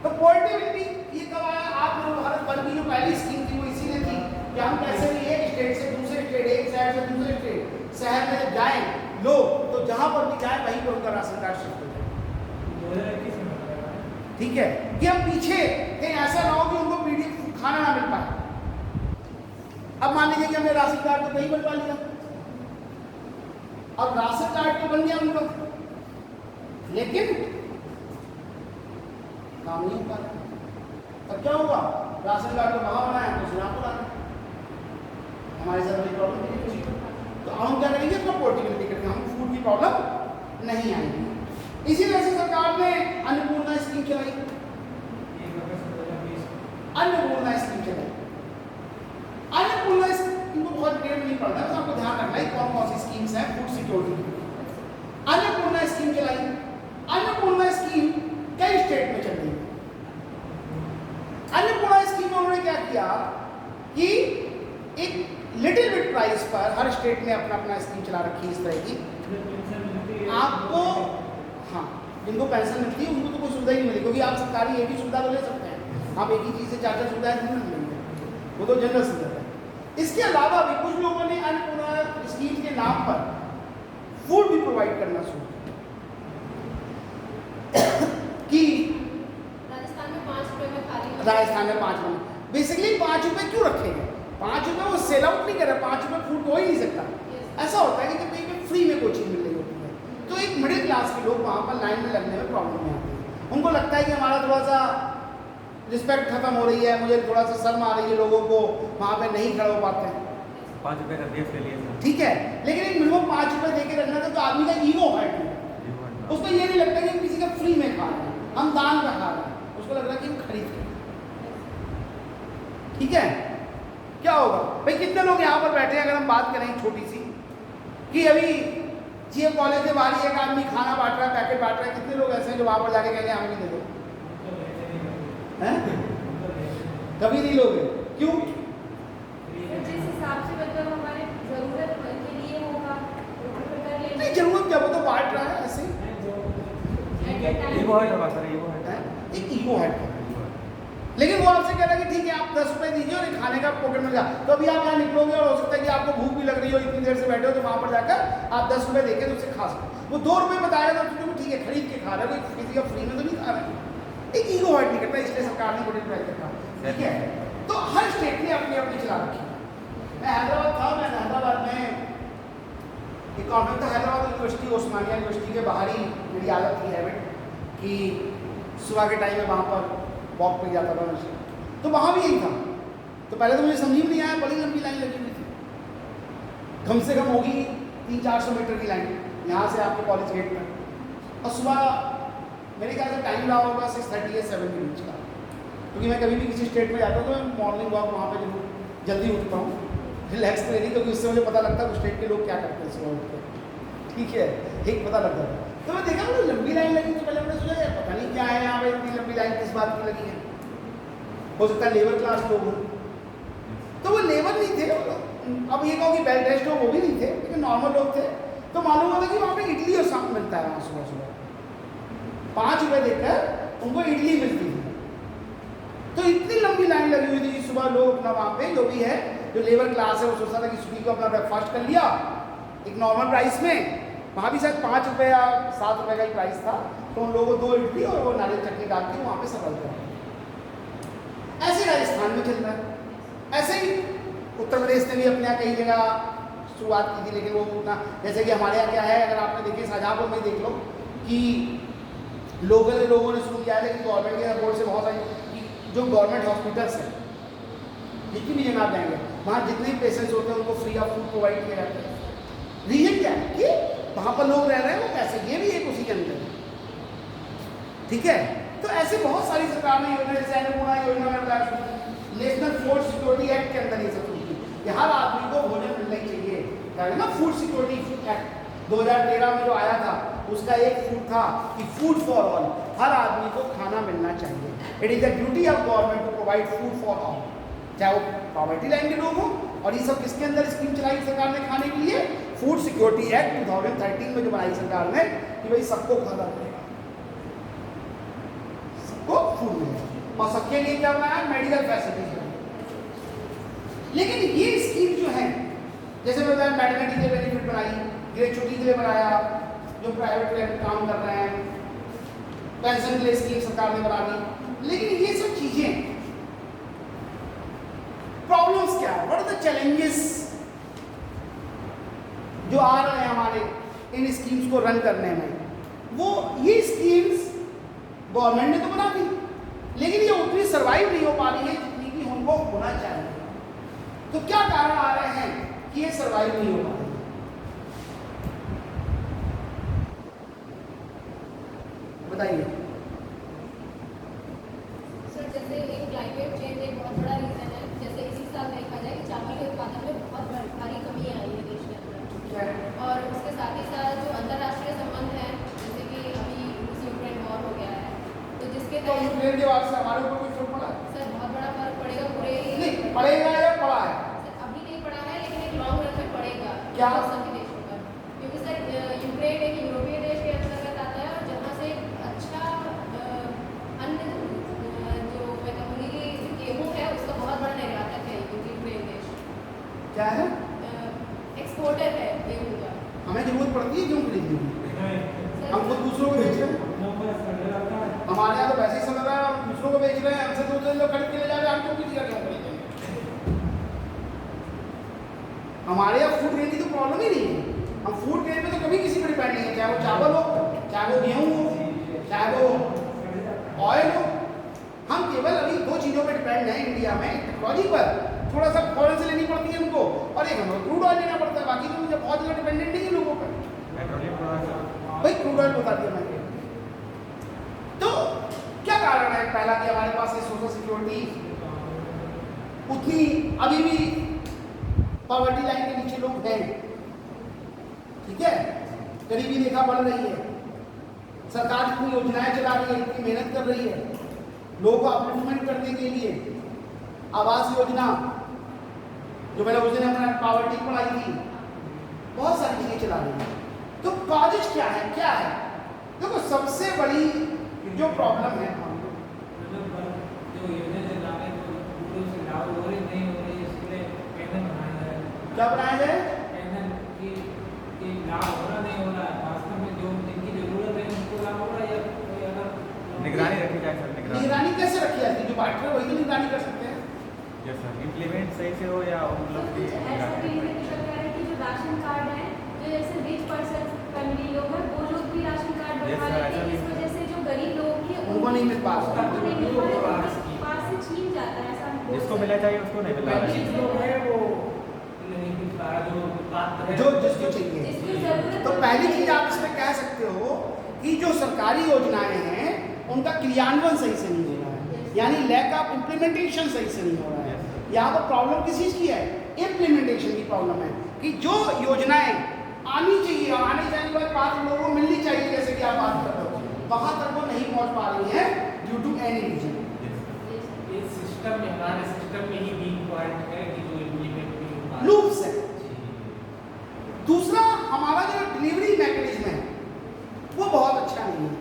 तो पोर्टेबिलिटी ये कब आया? आत्मनिर्भर भारत बन की जो पहली स्कीम थी वो इसी ने थी कि हम कैसे भी एक स्टेट से दूसरे स्टेट, एक शहर से दूसरे स्टेट, शहर में जब जाए लोग तो जहां पर भी जाए वहीं पर उनका राशन कार्ड शिफ्ट हो जाए। ठीक है, कि हम पीछे कहीं ऐसा ना हो कि उनको पीडीएस खाना ना मिल पाए। अब मान लीजिए कि हमने राशन कार्ड तो कहीं बनवा लिया, अब राशन कार्ड तो बन गया उनका, लेकिन काम नहीं हो पा रहा। तब क्या होगा? राशन कार्ड तो वहां बना है तो सुनापुर आ गया, हमारे साथ कोई प्रॉब्लम नहीं है। तो हम क्या करेंगे, अपना पोर्टेबिलिटी करेंगे, हम फूड की प्रॉब्लम नहीं आएगी। इसी वजह से सरकार ने अन्नपूर्णा स्कीम चलाई। अन्नपूर्णा स्कीम चलाई। अन्नपूर्णा स्कीम को बहुत डिटेल नहीं पढ़ना है, आपको ध्यान रखना है कौन कौन सी स्कीम्स हैं फूड सिक्योरिटी की। अन्नपूर्णा स्कीम चलाई। अन्नपूर्णा स्कीम कई स्टेट में चल रही है। अन्नपूर्णा स्कीम में उन्होंने क्या किया कि एक लिटिल बिट प्राइस पर हर स्टेट ने अपना अपना स्कीम चला रखी है इस तरह की। आपको हाँ, जिनको पेंशन मिलती है उनको तो कोई सुविधा ही नहीं मिलेगी, क्योंकि आप सरकारी एक ही सुविधा तो ले सकते हैं, आप एक ही चीज़ से चार चार सुविधाएं नहीं मिलेंगी, वो तो जनरल सुविधा है। इसके अलावा भी कुछ लोगों ने अन्नपूर्णा स्कीम के नाम पर फूड भी प्रोवाइड करना शुरू कि राजस्थान में 5 रुपए में खाली, राजस्थान में 5 रुपये, बेसिकली 5 रुपये क्यों रखे गए? 5 रुपये वो सेल आउट नहीं कर रहा, 5 रुपये फूड हो ही नहीं सकता। ऐसा होता है कि कहीं पे फ्री में कोई चीज़ मिल रही होती है, तो एक मिडिल क्लास के लोग वहाँ पर लाइन में लगने में प्रॉब्लम नहीं आती है। उनको लगता है कि हमारा थोड़ा सा रिस्पेक्ट खत्म हो रही है, मुझे थोड़ा सा शर्म आ रही है, लोगों को वहाँ पे नहीं खड़े हो पाते हैं। 5 रुपये का देश ले लिए। ठीक है, लेकिन एक मिनिमम 5 रुपये दे के रखना था तो आदमी का ईगो हर्ट नहीं, उसको ये नहीं लगता कि हम किसी का फ्री में खा रहे हैं, हम दान का खा रहे हैं, उसको लग रहा है कि हम खरीद के। ठीक है, क्या होगा भाई? कितने लोग यहाँ पर बैठे हैं, अगर हम बात करें छोटी सी कि अभी जीएम कॉलेज के बाहर एक आदमी खाना बांट रहा है, पैकेट बांट रहा है, कितने लोग ऐसे हैं जो वहाँ पर जाके कहेंगे हमें नहीं दे दो? हैं? कभी नहीं लोगे, क्यों? जिस हिसाब से मतलब हमारे जरूरत के लिए होगा नहीं, जरूरत क्या, वो तो बांट रहा है ऐसे, ईगो हर्ट होगा सर, ईगो हर्ट। एक ईगो हर्ट। लेकिन वो आपसे कह रहा है कि ठीक है आप 10 रुपये दीजिए और खाने का पॉकेट में जा, तो अभी आप यहाँ निकलोगे और हो सकता है कि आपको भूख भी लग रही हो, इतनी देर से बैठे हो, तो वहाँ पर जाकर आप 10 रुपये देके तो उसे खा सकते। वो 2 रुपये बताया तो ठीक है खरीद के खा रहे हो, किसी का फ्री में तो नहीं खा रहे। एक ईगो हर्ट नहीं करता, इसलिए सरकार ने बड़े प्राइस रखा। ठीक है, तो हर स्टेट ने अपनी अपनी चला रखी। मैं हैदराबाद था, मैं हैदराबाद में एक कॉन्फ्रेंस था, हैदराबाद यूनिवर्सिटी, ओस्मानिया यूनिवर्सिटी के बाहर ही मेरी आदत थी हैबिट कि सुबह के टाइम में वहाँ पर वॉक पे जाता था मैं, तो वहाँ भी यही था। तो पहले तो मुझे समझ में नहीं आया, बड़ी लंबी लाइन लगी हुई थी, कम से कम होगी 300-400 मीटर की लाइन यहाँ से आपके कॉलेज गेट पर, और सुबह मेरे ख्याल से टाइम रहा होगा 6:30 या 7 के बीच का, क्योंकि मैं कभी भी किसी स्टेट में जाता हूँ तो मैं मॉर्निंग वॉक वहाँ पर जरूर जल्दी उठता हूँ, रिलैक्स तो नहीं, क्योंकि उससे मुझे पता लगता है उस स्टेट के लोग क्या करते हैं सुबह उठ के। ठीक है, एक पता लगता है। तो मैं देखा मुझे लंबी लाइन लगी, तो पहले मैंने सोचा यार पता नहीं क्या है यहाँ पे इतनी लंबी लाइन किस बात की लगी है, हो सकता है लेबर क्लास लोग हों। तो वो लेबर नहीं थे, अब ये कहो कि बेल टेस्ट हो, वो भी नहीं थे, लेकिन नॉर्मल लोग थे। तो मालूम होता कि वहाँ पे इडली और सांप मिलता है, वहाँ सुबह सुबह 5 रुपये देकर उनको इडली मिलती है। तो इतनी लंबी लाइन लगी हुई थी सुबह, लोग अपना वहाँ पे जो भी है, जो लेबर क्लास है, वो सोचता था कि सुबह को अपना ब्रेकफास्ट कर लिया एक नॉर्मल प्राइस में, वहाँ भी शायद 5 रुपये या 7 रुपये का ही प्राइस था, तो उन लोगों को 2 इडली और वो नारियल चटनी डाल के वहाँ पे सर्व कर। ऐसे राजस्थान में चल रहा है। ऐसे ही उत्तर प्रदेश ने भी अपने यहाँ कई जगह शुरुआत की थी, लेकिन वो उतना, जैसे कि हमारे यहाँ क्या है, अगर आपने देखिए शाहजहाँपुर में देख लो कि लोगों ने शुरू किया है, लेकिन गवर्नमेंट के सपोर्ट से बहुत सारी जो गवर्नमेंट हॉस्पिटल्स हैं, जितनी भी जगह आप जाएंगे वहाँ जितने भी पेशेंट्स होते हैं उनको फ्री ऑफ फूड प्रोवाइड किया जाता है। रीजन क्या है कि वहाँ पर लोग रह रहे हैं, वो पैसे, ये भी एक उसी के अंदर है, ठीक है। तो ऐसे बहुत सारी सरकार ने योजना, जैसे अन्नपूर्णा योजना में बताया, नेशनल फूड सिक्योरिटी एक्ट के अंदर ये सब की कि हर आदमी को भोजन मिलना ही चाहिए, ना फूड सिक्योरिटी एक्ट 2013 में जो आया था, उसका एक फूड था कि फूड फॉर ऑल, हर आदमी को खाना मिलना चाहिए। It is the duty of government to provide food for all, चाहे वो पॉवर्टी लाइन के लोग हों। और ये सब किसके अंदर स्कीम चलाई सरकार ने खाने के लिए? फूड सिक्योरिटी एक्ट 2013 में जो बनाई सरकार ने कि भाई सबको खाना मिलेगा, सबको फूड मिलेगा, और सबके लिए क्या बनाया? Medical facilities. लेकिन ये स्कीम जो है, जैसे मैं बताया, मैटरनिटी के बेनिफिट बनाई, ग्रेचुटी के लिए बनाया, जो प्राइवेट काम कर रहे हैं, पेंशन के लिए स्कीम सरकार ने बना दी। लेकिन ये सब चीजें, प्रॉब्लम्स क्या है, व्हाट आर द चैलेंजेस जो आ रहे हैं हमारे इन स्कीम्स को रन करने में? वो ये स्कीम्स गवर्नमेंट ने तो बना दी, लेकिन ये उतनी सर्वाइव नहीं हो पा रही है जितनी कि उनको होना चाहिए। तो क्या कारण आ रहे हैं कि ये सर्वाइव नहीं हो पा रही? बताइए। सर, जैसे एक क्लाइमेट चेंज एक बहुत बड़ा रीजन है। जैसे इसी साल देखा जाए कि चावल के उत्पादन में बहुत भारी कमी आई है देश के अंदर, और उसके साथ ही साथ जो अंतर्राष्ट्रीय संबंध है, जैसे कि अभी यूक्रेन वॉर हो गया है, तो जिसके तो तहत यूक्रेन के बाद से हमारे ऊपर कोई फर्क पड़ा? सर बहुत बड़ा फर्क पड़ेगा पूरे, नहीं पड़ेगा या पड़ा है? सर अभी नहीं पड़ा है, लेकिन एक लॉन्ग रन में पड़ेगा क्या? सभी देशों पर, क्योंकि सर यूक्रेन एक यूरोपीय देश के अंतर्गत आता है, और जहाँ से अच्छा अन्न, जो मैं कहूँगी कि गेहूँ है, उसका बहुत बड़ा निर्यातक है यूक्रेन देश। क्या है? एक्सपोर्टर है गेहूँ का। हमें जरूरत पड़ती है क्यों खरीदने की? हम खुद दूसरों को बेच रहे हैं, हमारे यहाँ तो वैसे ही समझ रहा है, हम दूसरों को बेच रहे हैं, हमसे दूसरे लोग खरीद के ले जा रहे हैं, हम क्यों किसी का क्यों खरीदेंगे? हमारे यहाँ फूड ग्रेन की तो प्रॉब्लम ही नहीं है। हम फूड ग्रेन पे तो कभी किसी पर डिपेंड नहीं है, चाहे वो चावल हो, चाहे वो गेहूँ हो, चाहे वो ऑयल हो। हम केवल अभी 2 चीज़ों पर डिपेंड हैं इंडिया में, टेक्नोलॉजी पर थोड़ा सा फॉरेन से लेनी पड़ती है उनको, और एक हमें क्रूड ऑयल लेना पड़ता है। बाकी तो मुझे बहुत ज़्यादा डिपेंडेंट नहीं है लोगों पर। भाई क्रूड ऑयल बता दिया मैंने। तो क्या कारण है? पहला कि हमारे पास ये सोशल सिक्योरिटी उतनी, अभी भी पॉवर्टी लाइन के नीचे लोग हैं, ठीक है, गरीबी रेखा बढ़ रही है, सरकार इतनी योजनाएं चला रही है, इतनी मेहनत कर रही है लोगों को अपलिफ्टमेंट करने के लिए, आवास योजना जो मैंने उस दिन अपना पॉवर्टी पढ़ाई थी, बहुत सारी चीजें चला रही है। तो कॉजेज क्या है? क्या है? देखो सबसे बड़ी जो प्रॉब्लम है, क्या बनाया जाए? निगरानी रखी जाए सर, निगरानी कैसे रखी जाती है? जो बांट रहे हैं वही तो निगरानी कर सकते हैं। यस सर, इम्प्लीमेंट सही से हो या मतलब कि कुछ ऐसा भी है कि जो राशन कार्ड है, जो जैसे रिच पर्सन फैमिली लोग हैं, वो लोग भी राशन कार्ड Yes, बनवा sir, लेते ऐसा हैं। भी इस वजह से जो गरीब लोग हैं उनको नहीं मिल पा रहा। उनको नहीं मिल पा रहा, उनके पास से छीन जाता है, ऐसा हम बोल जिसको सकते मिलना हैं। चाहिए उसको नहीं मिल रहा है। जो जिसको चाहिए। जिसको जरूरत तो पहली चीज आप इसमें कह सकते हो कि जो सरकारी योजनाएं हैं उनका क्रियान्वयन सही से नहीं हो रहा है, यानी लैक ऑफ इम्प्लीमेंटेशन सही से नहीं हो रहा है। यहाँ पर प्रॉब्लम किस चीज़ की है? इम्प्लीमेंटेशन की प्रॉब्लम है कि जो योजनाएं आनी चाहिए, आने जाने के बाद लोगों को मिलनी चाहिए, जैसे कि आप बात कर रहे हो, वहाँ तक वो नहीं पहुँच पा रही है ड्यू टू एनी रीजन। हमारे सिस्टम में ही वीक पॉइंट है कि जो इम्प्लीमेंट नहीं हो पा रहा। लूप्स है। दूसरा, हमारा जो डिलीवरी मैकेनिज्म है वो बहुत अच्छा नहीं है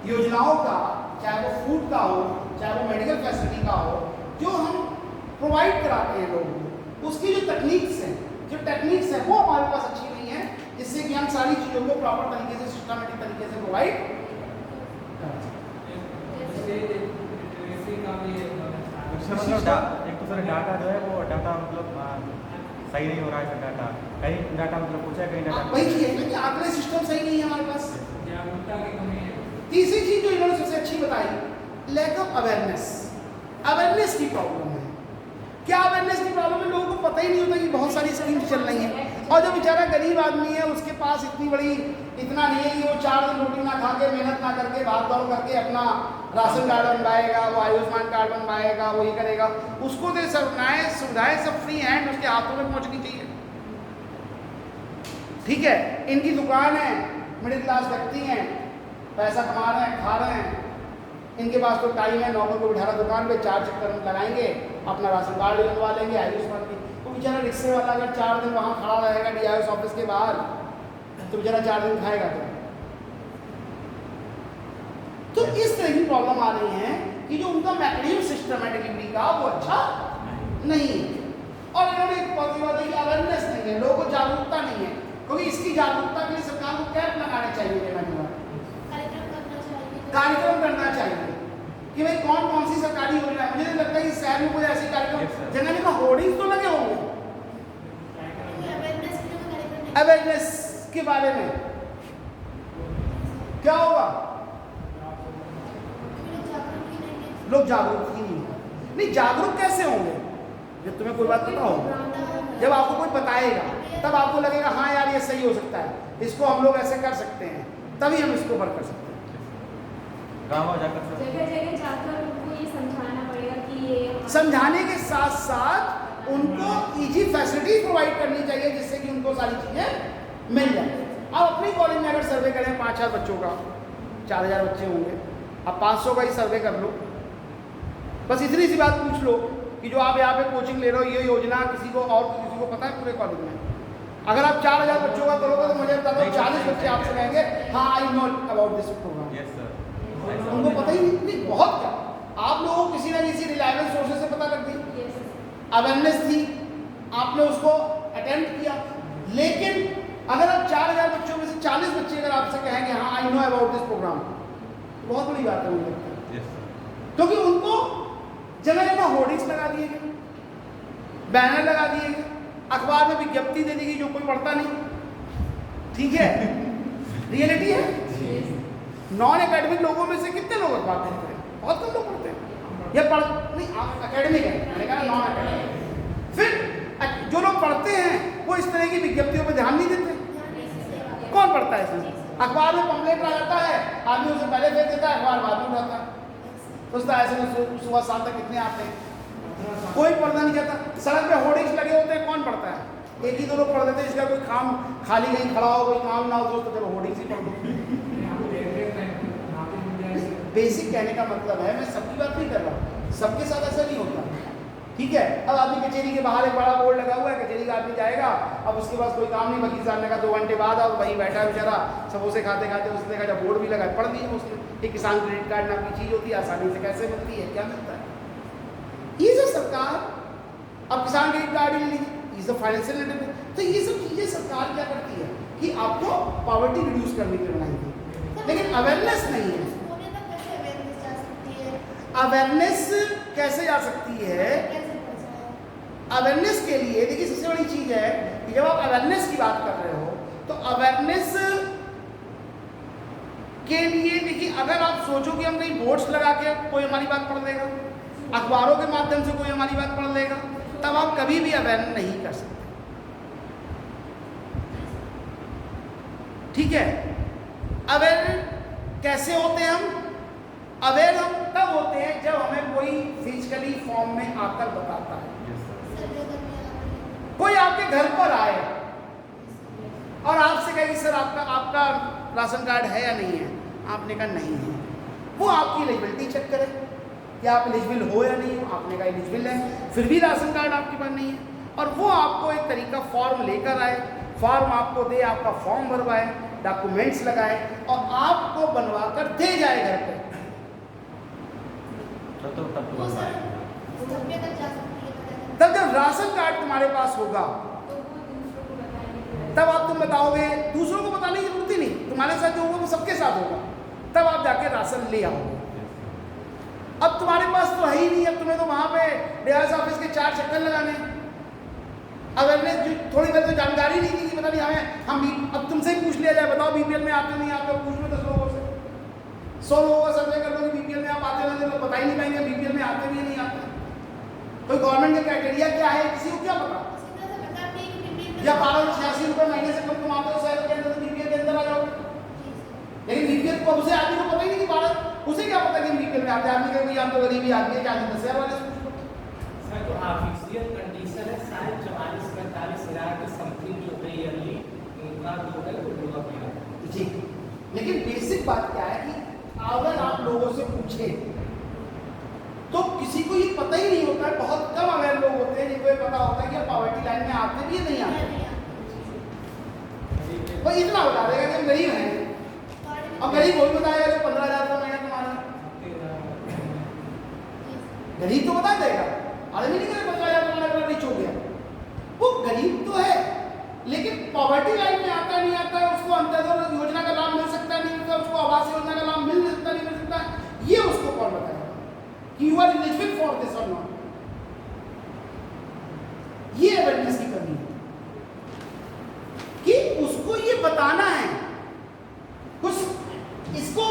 योजनाओं का, चाहे वो फूड का हो, चाहे वो मेडिकल फैसिलिटी का हो, जो हम प्रोवाइड कराते हैं लोगों को, उसकी जो टेक्निक्स हैं वो हमारे पास अच्छी नहीं है, जिससे कि हम सारी चीज़ों को प्रॉपर तरीके से सिस्टमेटिक तरीके से प्रोवाइड कर सकते उससे मतलब एक तो सर डाटा जो है वो डाटा मतलब सही नहीं हो रहा है सर डाटा कहीं डाटा मतलब पूछा कहीं हैं। डाटा वही चीज़ है ना कि आंकड़े सिस्टम सही नहीं है हमारे पास। जागरूकता की कमी है। तीसरी चीज जो इन्होंने सबसे अच्छी बताई, लैक ऑफ अवेयरनेस। अवेयरनेस की प्रॉब्लम है। क्या अवेयरनेस की प्रॉब्लम है? लोगों को पता ही नहीं होता कि बहुत सारी स्कीम्स चल रही हैं, और जो बेचारा गरीब आदमी है उसके पास इतना नहीं है कि वो 4 दिन रोटी ना खा के मेहनत ना करके भाग दौड़ करके अपना राशन कार्ड बनवाएगा, वो आयुष्मान कार्ड बनवाएगा, वो ये करेगा। उसको तो सुविधाएं सब फ्री हैंड उसके हाथों में पहुंचनी चाहिए। ठीक है, इनकी दुकान है, मिडिल क्लास व्यक्ति हैं, पैसा कमा रहे हैं, खा रहे हैं, इनके पास तो टाइम है, नौकर को बिठा दुकान पे 4 चक्कर लगाएंगे, अपना राशन कार्ड बनवा लेंगे, आयुष्मान की। तो बेचारा रिक्शे वाला अगर 4 दिन वहाँ खड़ा रहेगा DIS ऑफिस के बाहर, तो बेचारा 4 दिन खाएगा क्या? तो इस तरह की प्रॉब्लम आ रही है कि जो उनका मैकेनिज्म सिस्टम है डिलीवरी का वो अच्छा नहीं है। और इन्होंने एक बात है कि अवेयरनेस नहीं है, लोगों को जागरूकता नहीं है, क्योंकि इसकी जागरूकता के लिए सरकार को कैंप लगाने चाहिए, कार्यक्रम करना चाहिए कि भाई कौन कौन सी सरकारी योजना है। मुझे नहीं लगता कि शहर में कोई ऐसी कार्यक्रम जगह जगह होर्डिंग्स तो लगे होंगे अवेयरनेस के बारे में। क्या होगा? लोग जागरूक ही नहीं होंगे। नहीं, जागरूक कैसे होंगे? जब तुम्हें कोई बात पता होगा, जब आपको कोई बताएगा तब आपको लगेगा हाँ यार ये सही हो सकता है, इसको हम लोग ऐसे कर सकते हैं, तभी हम इसको ऊपर कर सकते हैं। गाँव जाकर जगह जगह जाकर उनको ये समझाना पड़ेगा कि ये समझाने के साथ साथ उनको इजी फैसिलिटी प्रोवाइड करनी चाहिए जिससे कि उनको सारी चीज़ें मिल जाए। आप अपनी कॉलेज में अगर सर्वे करें 5,000 बच्चों का, 4,000 बच्चे होंगे, आप 500 का ही सर्वे कर लो। बस इतनी सी बात पूछ लो कि जो आप यहाँ पे कोचिंग ले रहे हो, ये योजना किसी को पता है पूरे कॉलेज में? अगर आप 4,000 बच्चों का करोगे तो मुझे बता दो 40 बच्चे आपसे कहेंगे हाँ I know about this programme. Yes sir. उनको पता ही नहीं, बहुत क्या, आप लोगों को किसी ना किसी रिलायबल सोर्सेज से पता कर दी, अवेयरनेस थी, आपने उसको अटेम्प्ट किया। लेकिन अगर आप 4,000 बच्चों में से 40 बच्चे अगर आपसे कहेंगे हाँ I know about this programme, तो बहुत बड़ी बात है मुझे लगता है। क्योंकि उनको जगह जगह होर्डिंग्स लगा दिए गए, बैनर लगा दिए गए, अखबार में विज्ञप्ति दे दी गई जो कोई पढ़ता नहीं। ठीक है, रियलिटी है। नॉन एकेडमिक लोगों में से कितने लोग अखबार पढ़ते हैं? बहुत कम लोग पढ़ते हैं। ये पढ़ नहीं, आप एकेडमिक है, मैंने कहा नॉन एकेडमिक। फिर जो लोग पढ़ते हैं वो इस तरह की विज्ञप्तियों पर ध्यान नहीं देते। कौन पढ़ता है इसमें? अखबार में पम्पलेट आ जाता है, आदमी उसे पहले फेंक देता है, अखबार बाद में उठाता है, सोचता है ऐसे में सुबह शाम तक कितने आते हैं, कोई पढ़ना नहीं चाहता। सड़क पे होर्डिंग्स लगे होते हैं, कौन पढ़ता है? एक ही दो लोग पढ़ देते हैं, इसका कोई काम खाली कहीं खड़ा हो, कोई काम ना हो तो चलो होर्डिंग्स ही पढ़ दो। बेसिक कहने का मतलब है, मैं सबकी बात नहीं कर रहा, सबके साथ ऐसा नहीं होता। ठीक है, अब आदमी कचेरी के बाहर एक बड़ा बोर्ड लगा हुआ है, कचेरी का आदमी जाएगा, अब उसके पास कोई काम नहीं, वकील साहब ने कहा 2 घंटे बाद आओ, वहीं बैठा है बेचारा, समोसे खाते खाते उसने देखा जब बोर्ड भी लगा, पढ़ दिए उसने, एक किसान क्रेडिट कार्ड नाम की चीज़ होती है, आसानी से कैसे मिलती है, क्या मिलता है। ये जो सरकार, अब किसान क्रेडिट कार्ड ही ले लीजिए, ये सब फाइनेंशियल लिटरेसी, तो ये सब चीज़ें सरकार क्या करती है कि आपको पॉवर्टी रिड्यूस करने के लिए बनाई थी, लेकिन अवेयरनेस नहीं है। अवेयरनेस कैसे जा सकती है? अवेयरनेस के लिए देखिए सबसे बड़ी चीज है कि जब आप अवेयरनेस की बात कर रहे हो तो अवेयरनेस के लिए देखिए, अगर आप सोचो कि हम कहीं बोर्ड्स लगा के कोई हमारी बात पढ़ लेगा, अखबारों के माध्यम से कोई हमारी बात पढ़ लेगा, तब आप कभी भी अवेयर नहीं कर सकते। ठीक है, अवेयर कैसे होते हैं हम? अवेयर हम तब होते हैं जब हमें कोई फिजिकली फॉर्म में आकर बताता है। कोई आपके घर पर आए और आपसे कहे कि सर आपका राशन कार्ड है या नहीं है, आपने कहा नहीं है, वो आपकी एलिजिबिलिटी चेक करे कि आप एलिजिबल हो या नहीं हो, आपने कहा एलिजिबल है, फिर भी राशन कार्ड आपके पास नहीं है, और वो आपको एक तरीका फॉर्म लेकर आए, फॉर्म आपको दे, आपका फॉर्म भरवाए, डॉक्यूमेंट्स लगाए और आपको बनवा कर दे जाए घर पे, तब जब राशन कार्ड तुम्हारे पास होगा तब आप तुम बताओगे, दूसरों को बताने की जरूरत ही नहीं, तुम्हारे साथ जो होगा वो सबके साथ होगा, तब आप जाके राशन ले आओगे। अब तुम्हारे पास तो है ही नहीं, अब तुम्हें तो वहां पे डीआरएस ऑफिस के 4 चक्कर लगाने। अवेयरनेस थोड़ी देर तो जानकारी नहीं थी कि पता नहीं हमें अब तुमसे ही पूछ लिया जाए, बताओ बीपीएल में आते नहीं आते, पूछ लो 10 लोगों से, 100 लोगों का सर्वे कर दो कि बीपीएल में आप आते नहीं, तो बता ही नहीं पाएंगे बीपीएल में आते भी नहीं आते। कोई गवर्नमेंट का क्राइटेरिया क्या है किसी को क्या पता? या 1286 रुपये महीने से कम कमाते हो शहर के अंदर तो बीपीएल के अंदर आ जाओगे। लेकिन बीपीएल को उसे आदमी को पता ही नहीं कि 12, उसे क्या पता कि बीपीएल में आते आदमी के कोई हम तो गरीबी आदमी है, क्या 10,000 वाले से पूछ लो। सर तो ऑफिशियल कंडीशन है शायद 44-45 हज़ार के समथिंग जो है ईयरली उनका जो है वो होगा मेरा जी। लेकिन बेसिक बात क्या है कि अगर आप लोगों से पूछें तो किसी को ये पता ही नहीं होता है, बहुत कम अवेयर लोग होते हैं जिनको ये पता होता है कि आप पॉवर्टी लाइन में आते भी नहीं आते। वो इतना बता देगा कि हम गरीब हैं, अब गरीब वही बताएगा जो 15,000 का महीना कमा रहा है। गरीब तो बता देगा, आदमी नहीं करे 15,000 कमाने वाला रिच हो गया, वो गरीब तो है लेकिन पॉवर्टी लाइन में आता नहीं आता है, उसको अंत्योदय योजना का लाभ मिल सकता नहीं मिलता, उसको आवास योजना का लाभ मिल सकता नहीं मिल सकता, ये उसको कौन बताएगा कि you are eligible for this और नॉट? ये अवेयरनेस की कमी है कि उसको ये बताना है। कुछ इसको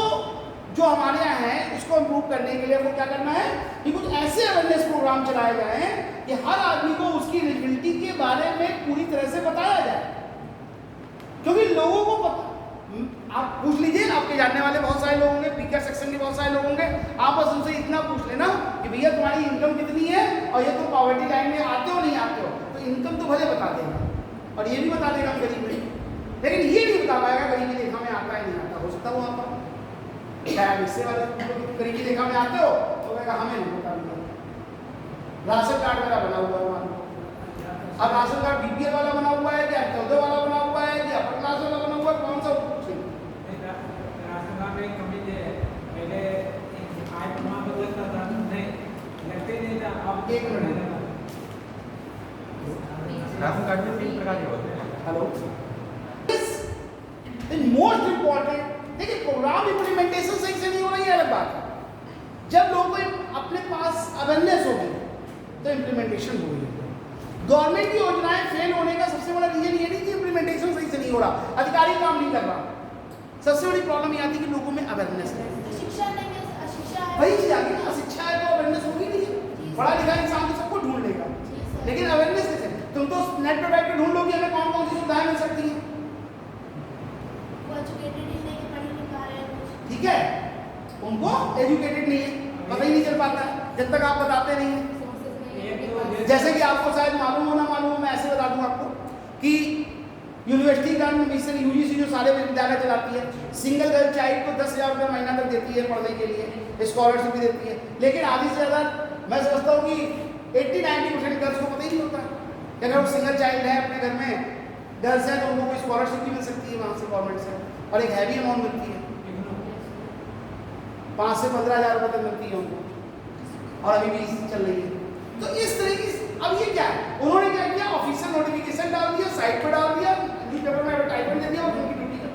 जो हमारे यहाँ है इसको इम्प्रूव करने के लिए हमको क्या करना है कि कुछ ऐसे अवेयरनेस प्रोग्राम चलाए जाएं कि हर आदमी को उसकी एलिजिबिलिटी के बारे में पूरी तरह से बताया जाए, क्योंकि लोगों को पता, आप पूछ लीजिए, आपके जानने वाले बहुत सारे लोग होंगे, पीकर सेक्शन के बहुत सारे लोग होंगे, आप बस उनसे इतना पूछ लेना कि भैया तुम्हारी इनकम कितनी है और ये तुम पॉवर्टी लाइन में आते हो नहीं आते हो, तो इनकम तो भले बता देगा और ये भी बता देगा गरीब नहीं, लेकिन ये नहीं बता पाएगा गरीबी रेखा में आता है नहीं आता। हो सकता वो आता क्या इससे वाले गरीबी रेखा में आते हो तो कहेगा हमें नहीं बता दिया, राशन कार्ड मेरा बना हुआ है मान लो, अब राशन कार्ड बीपीएल वाला बना हुआ है कि अंत्योदय वाला बना हुआ है कि अपर क्लास वाला बना हुआ है, कौन सा राशन कार्ड में कमी है, पहले आय प्रमाण पत्र लगता था, नहीं लगते नहीं था, अब एक मिनट, राशन कार्ड में 3 प्रकार के होते हैं। हेलो, मोस्ट इंपॉर्टेंट देखिए प्रोग्राम इम्प्लीमेंटेशन सही से नहीं हो रही है अलग बात है, जब लोगों को अपने पास अवेयरनेस होगी तो इम्प्लीमेंटेशन हो रही है। गवर्नमेंट की योजनाएं फेल होने का सबसे बड़ा रीजन ये नहीं कि इम्प्लीमेंटेशन सही से नहीं हो रहा, अधिकारी काम नहीं कर रहा, सबसे बड़ी प्रॉब्लम ये आती है कि लोगों में अवेयरनेस नहीं। शिक्षा नहीं है, अशिक्षा है। वही चीज आ गई ना, शिक्षा है तो अवेयरनेस होगी नहीं, पढ़ा लिखा इंसान तो सबको ढूंढ लेगा, लेकिन अवेयरनेस कैसे? तुम तो नेट पर बैठ के ढूंढ लोगे हमें कौन कौन सी सुविधाएं मिल सकती हैं, ठीक है, उनको एजुकेटेड नहीं है, पता ही नहीं चल पाता है जब तक आप बताते नहीं हैं। जैसे कि आपको शायद मालूम हो ना मालूम हो, मैं ऐसे बता दूं आपको कि यूनिवर्सिटी का मिशन यूजीसी जो सारे विश्वविद्यालय चलाती है, सिंगल गर्ल चाइल्ड को 10,000 रुपये महीना तक देती है पढ़ने के लिए, स्कॉलरशिप भी देती है, लेकिन आधी से ज़्यादा मैं समझता हूँ कि 80-90% गर्ल्स को पता ही नहीं होता कि अगर वो सिंगल चाइल्ड है अपने घर में गर्ल्स है तो उनको कोई स्कॉलरशिप भी मिल सकती है वहाँ से गवर्नमेंट से, और एक हैवी अमाउंट मिलती है, 5 से 15,000 रुपये तक मिलती है उनको, और अभी भी चल रही है। तो इस तरह की अब ये क्या है, उन्होंने क्या किया, ऑफिशियल नोटिफिकेशन डाल दिया, साइट पर डाल दिया, न्यूज़पेपर में एडवर्टाइजमेंट दे दिया और उनकी ड्यूटी कर।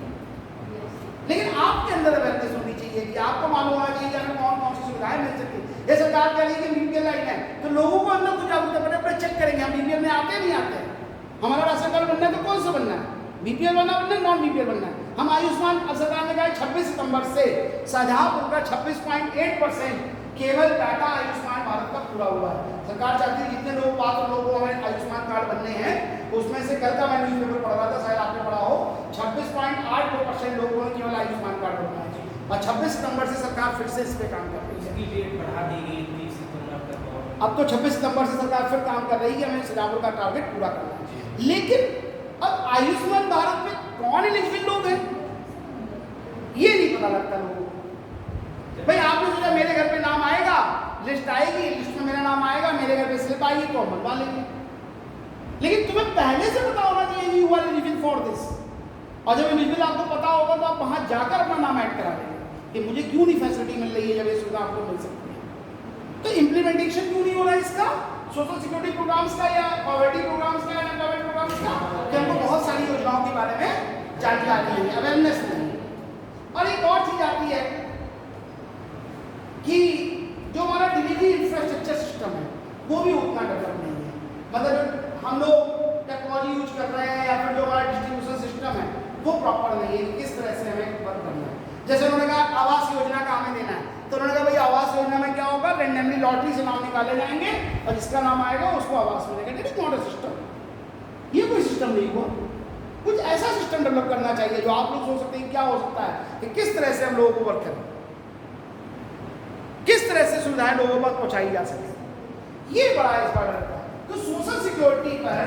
लेकिन आपके अंदर अवेयरनेस होनी चाहिए कि आपको मालूम होना चाहिए कि कौन कौन सी सुविधाएं मिल सकती है। ये सरकार कह रही है कि बीपीएल लाइन है तो लोगों को अंदर कुछ जागरूकता पड़े, अपने चेक करेंगे हम बीपीएल में आते नहीं आते, हमारा राशन कार्ड बनना है तो कौन सा बनना है, बीपीएल बनना है नॉन बीपीएल बनना है। हम आयुष्मान सरकार ने कहा 26 सितंबर से शाहजहांपुर का 26.8% केवल डाटा आयुष्मान भारत का पूरा हुआ है। सरकार चाहती है जितने लोग पात्र लोग हमें आयुष्मान कार्ड बनने हैं उसमें से कल का मैं न्यूज़पेपर पढ़ रहा था, शायद आपने पढ़ा हो, 26.8% लोगों ने केवल आयुष्मान कार्ड बनना है और 26 सितंबर से सरकार फिर से इस पे काम कर रही है। इसकी डेट बढ़ा दी गई 30 सितंबर तक, अब तो 26 सितंबर से सरकार फिर काम कर रही है, हमें शाहजहांपुर का टारगेट पूरा करना है। लेकिन अब आयुष्मान भारत में कौन एलिजिबल लोग हैं ये नहीं पता लगता लोगों को। भाई आपने सोचा मेरे घर पे नाम आएगा, लिस्ट आएगी, लिस्ट में मेरा नाम आएगा, मेरे घर पे स्लिप आएगी तो हम बनवा लेंगे, लेकिन तुम्हें पहले से पता होना चाहिए you are eligible for this, और जब एलिजिबल आपको पता होगा तो आप वहां जाकर अपना नाम ऐड करा लेंगे कि मुझे क्यों नहीं फैसिलिटी मिल रही है जब ये सुविधा आपको मिल सकती है। तो इम्प्लीमेंटेशन क्यों नहीं हो रहा है इसका, सोशल सिक्योरिटी प्रोग्राम्स का या पॉवर्टी प्रोग्राम्स का या एम्प्लॉयमेंट प्रोग्राम्स का, कि हमको बहुत सारी योजनाओं की अवेयरनेस नहीं है। और एक और चीज आती है कि जो हमारा डिलीवरी इंफ्रास्ट्रक्चर सिस्टम है वो भी उतना डेवलप नहीं है। मतलब हम लोग टेक्नोलॉजी यूज कर रहे हैं या फिर जो हमारा डिस्ट्रीब्यूशन सिस्टम है वो प्रॉपर नहीं है कि किस तरह से हमें वर्क करना है। जैसे उन्होंने कहा आवास योजना का हमें देना है, तो उन्होंने कहा भाई आवास योजना में क्या होगा, रेंडमली लॉटरी से नाम निकाले जाएंगे और जिसका नाम आएगा उसको आवास मिलेगा। It is not a system, ये कोई सिस्टम नहीं हुआ। कुछ ऐसा सिस्टम डेवलप करना चाहिए जो आप लोग सोच सकते हैं क्या हो सकता है कि किस तरह से हम लोगों को वर्क करें, किस तरह से सुविधाएं लोगों पर पहुंचाई जा सके। ये बड़ा इस बार लगता है। तो सोशल सिक्योरिटी पर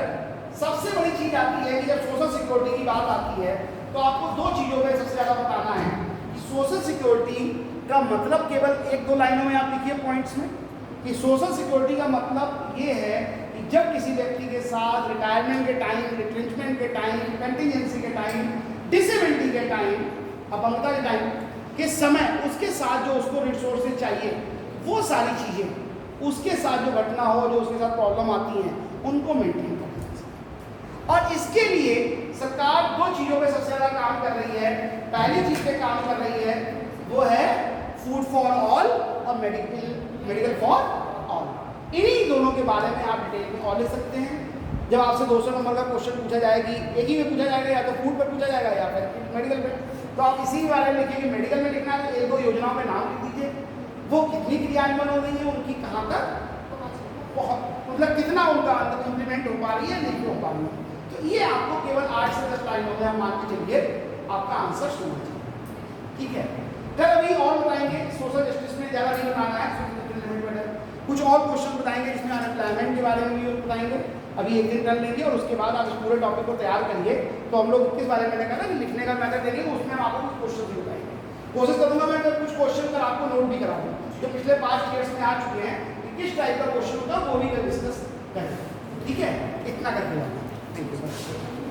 सबसे बड़ी चीज आती है कि जब सोशल सिक्योरिटी की बात आती है तो आपको दो चीजों में सबसे ज्यादा बताना है कि सोशल सिक्योरिटी का मतलब केवल एक दो लाइनों में आप लिखिए पॉइंट्स में कि सोशल सिक्योरिटी का मतलब ये है कि जब किसी व्यक्ति के साथ रिटायरमेंट के टाइम, रिट्रेंचमेंट के टाइम, कंटिजेंसी के टाइम, डिसेबिलिटी के टाइम, अपंगता के टाइम के समय उसके साथ जो उसको रिसोर्सेज चाहिए वो सारी चीजें उसके साथ जो घटना हो, जो उसके साथ प्रॉब्लम आती हैं उनको मेंटेन करना चाहिए। और इसके लिए सरकार दो चीज़ों पे सबसे ज़्यादा काम कर रही है। पहली चीज़ पे काम कर रही है वो है फूड फॉर ऑल और मेडिकल फॉर ऑल। इन्हीं दोनों के बारे में आप डिटेल में और ले सकते हैं। जब आपसे 200 नंबर का क्वेश्चन पूछा जाएगी, एक ही में पूछा जाएगा, या तो फूड पर पूछा जाएगा या फिर मेडिकल पे, तो आप इसी बारे में लिखिए कि मेडिकल में लिखना है, एक दो योजनाओं में नाम लिख दीजिए, वो कितनी क्रियान्वयन हो रही है, उनकी कहाँ तक बहुत मतलब कितना उनका इम्प्लीमेंट हो पा रही है, नहीं हो पा रही है। तो ये आपको केवल 8 से 10 लाइनों में हम मान के चलिए आपका आंसर सुनना चाहिए, ठीक है। फिर अभी और बताएंगे सोशल जस्टिस में, ज़्यादा नहीं बताना है, कुछ और क्वेश्चन बताएंगे जिसमें अनएम्प्लॉयमेंट के बारे में भी बताएंगे। अभी एक दिन कर लेंगे और उसके बाद आप इस पूरे टॉपिक को तैयार करिए। तो हम लोग किस बारे में मैंने कहा कि लिखने का मैथड देंगे, उसमें हम आपको कुछ क्वेश्चन भी बताएंगे। कोशिश करूँगा मैं कुछ क्वेश्चन कर आपको नोट भी करा दूँ जो पिछले 5 ईयर्स में आ चुके हैं कि किस टाइप का क्वेश्चन होता है, वो भी डिस्कस करें, ठीक है। इतना करके थैंक यू सर।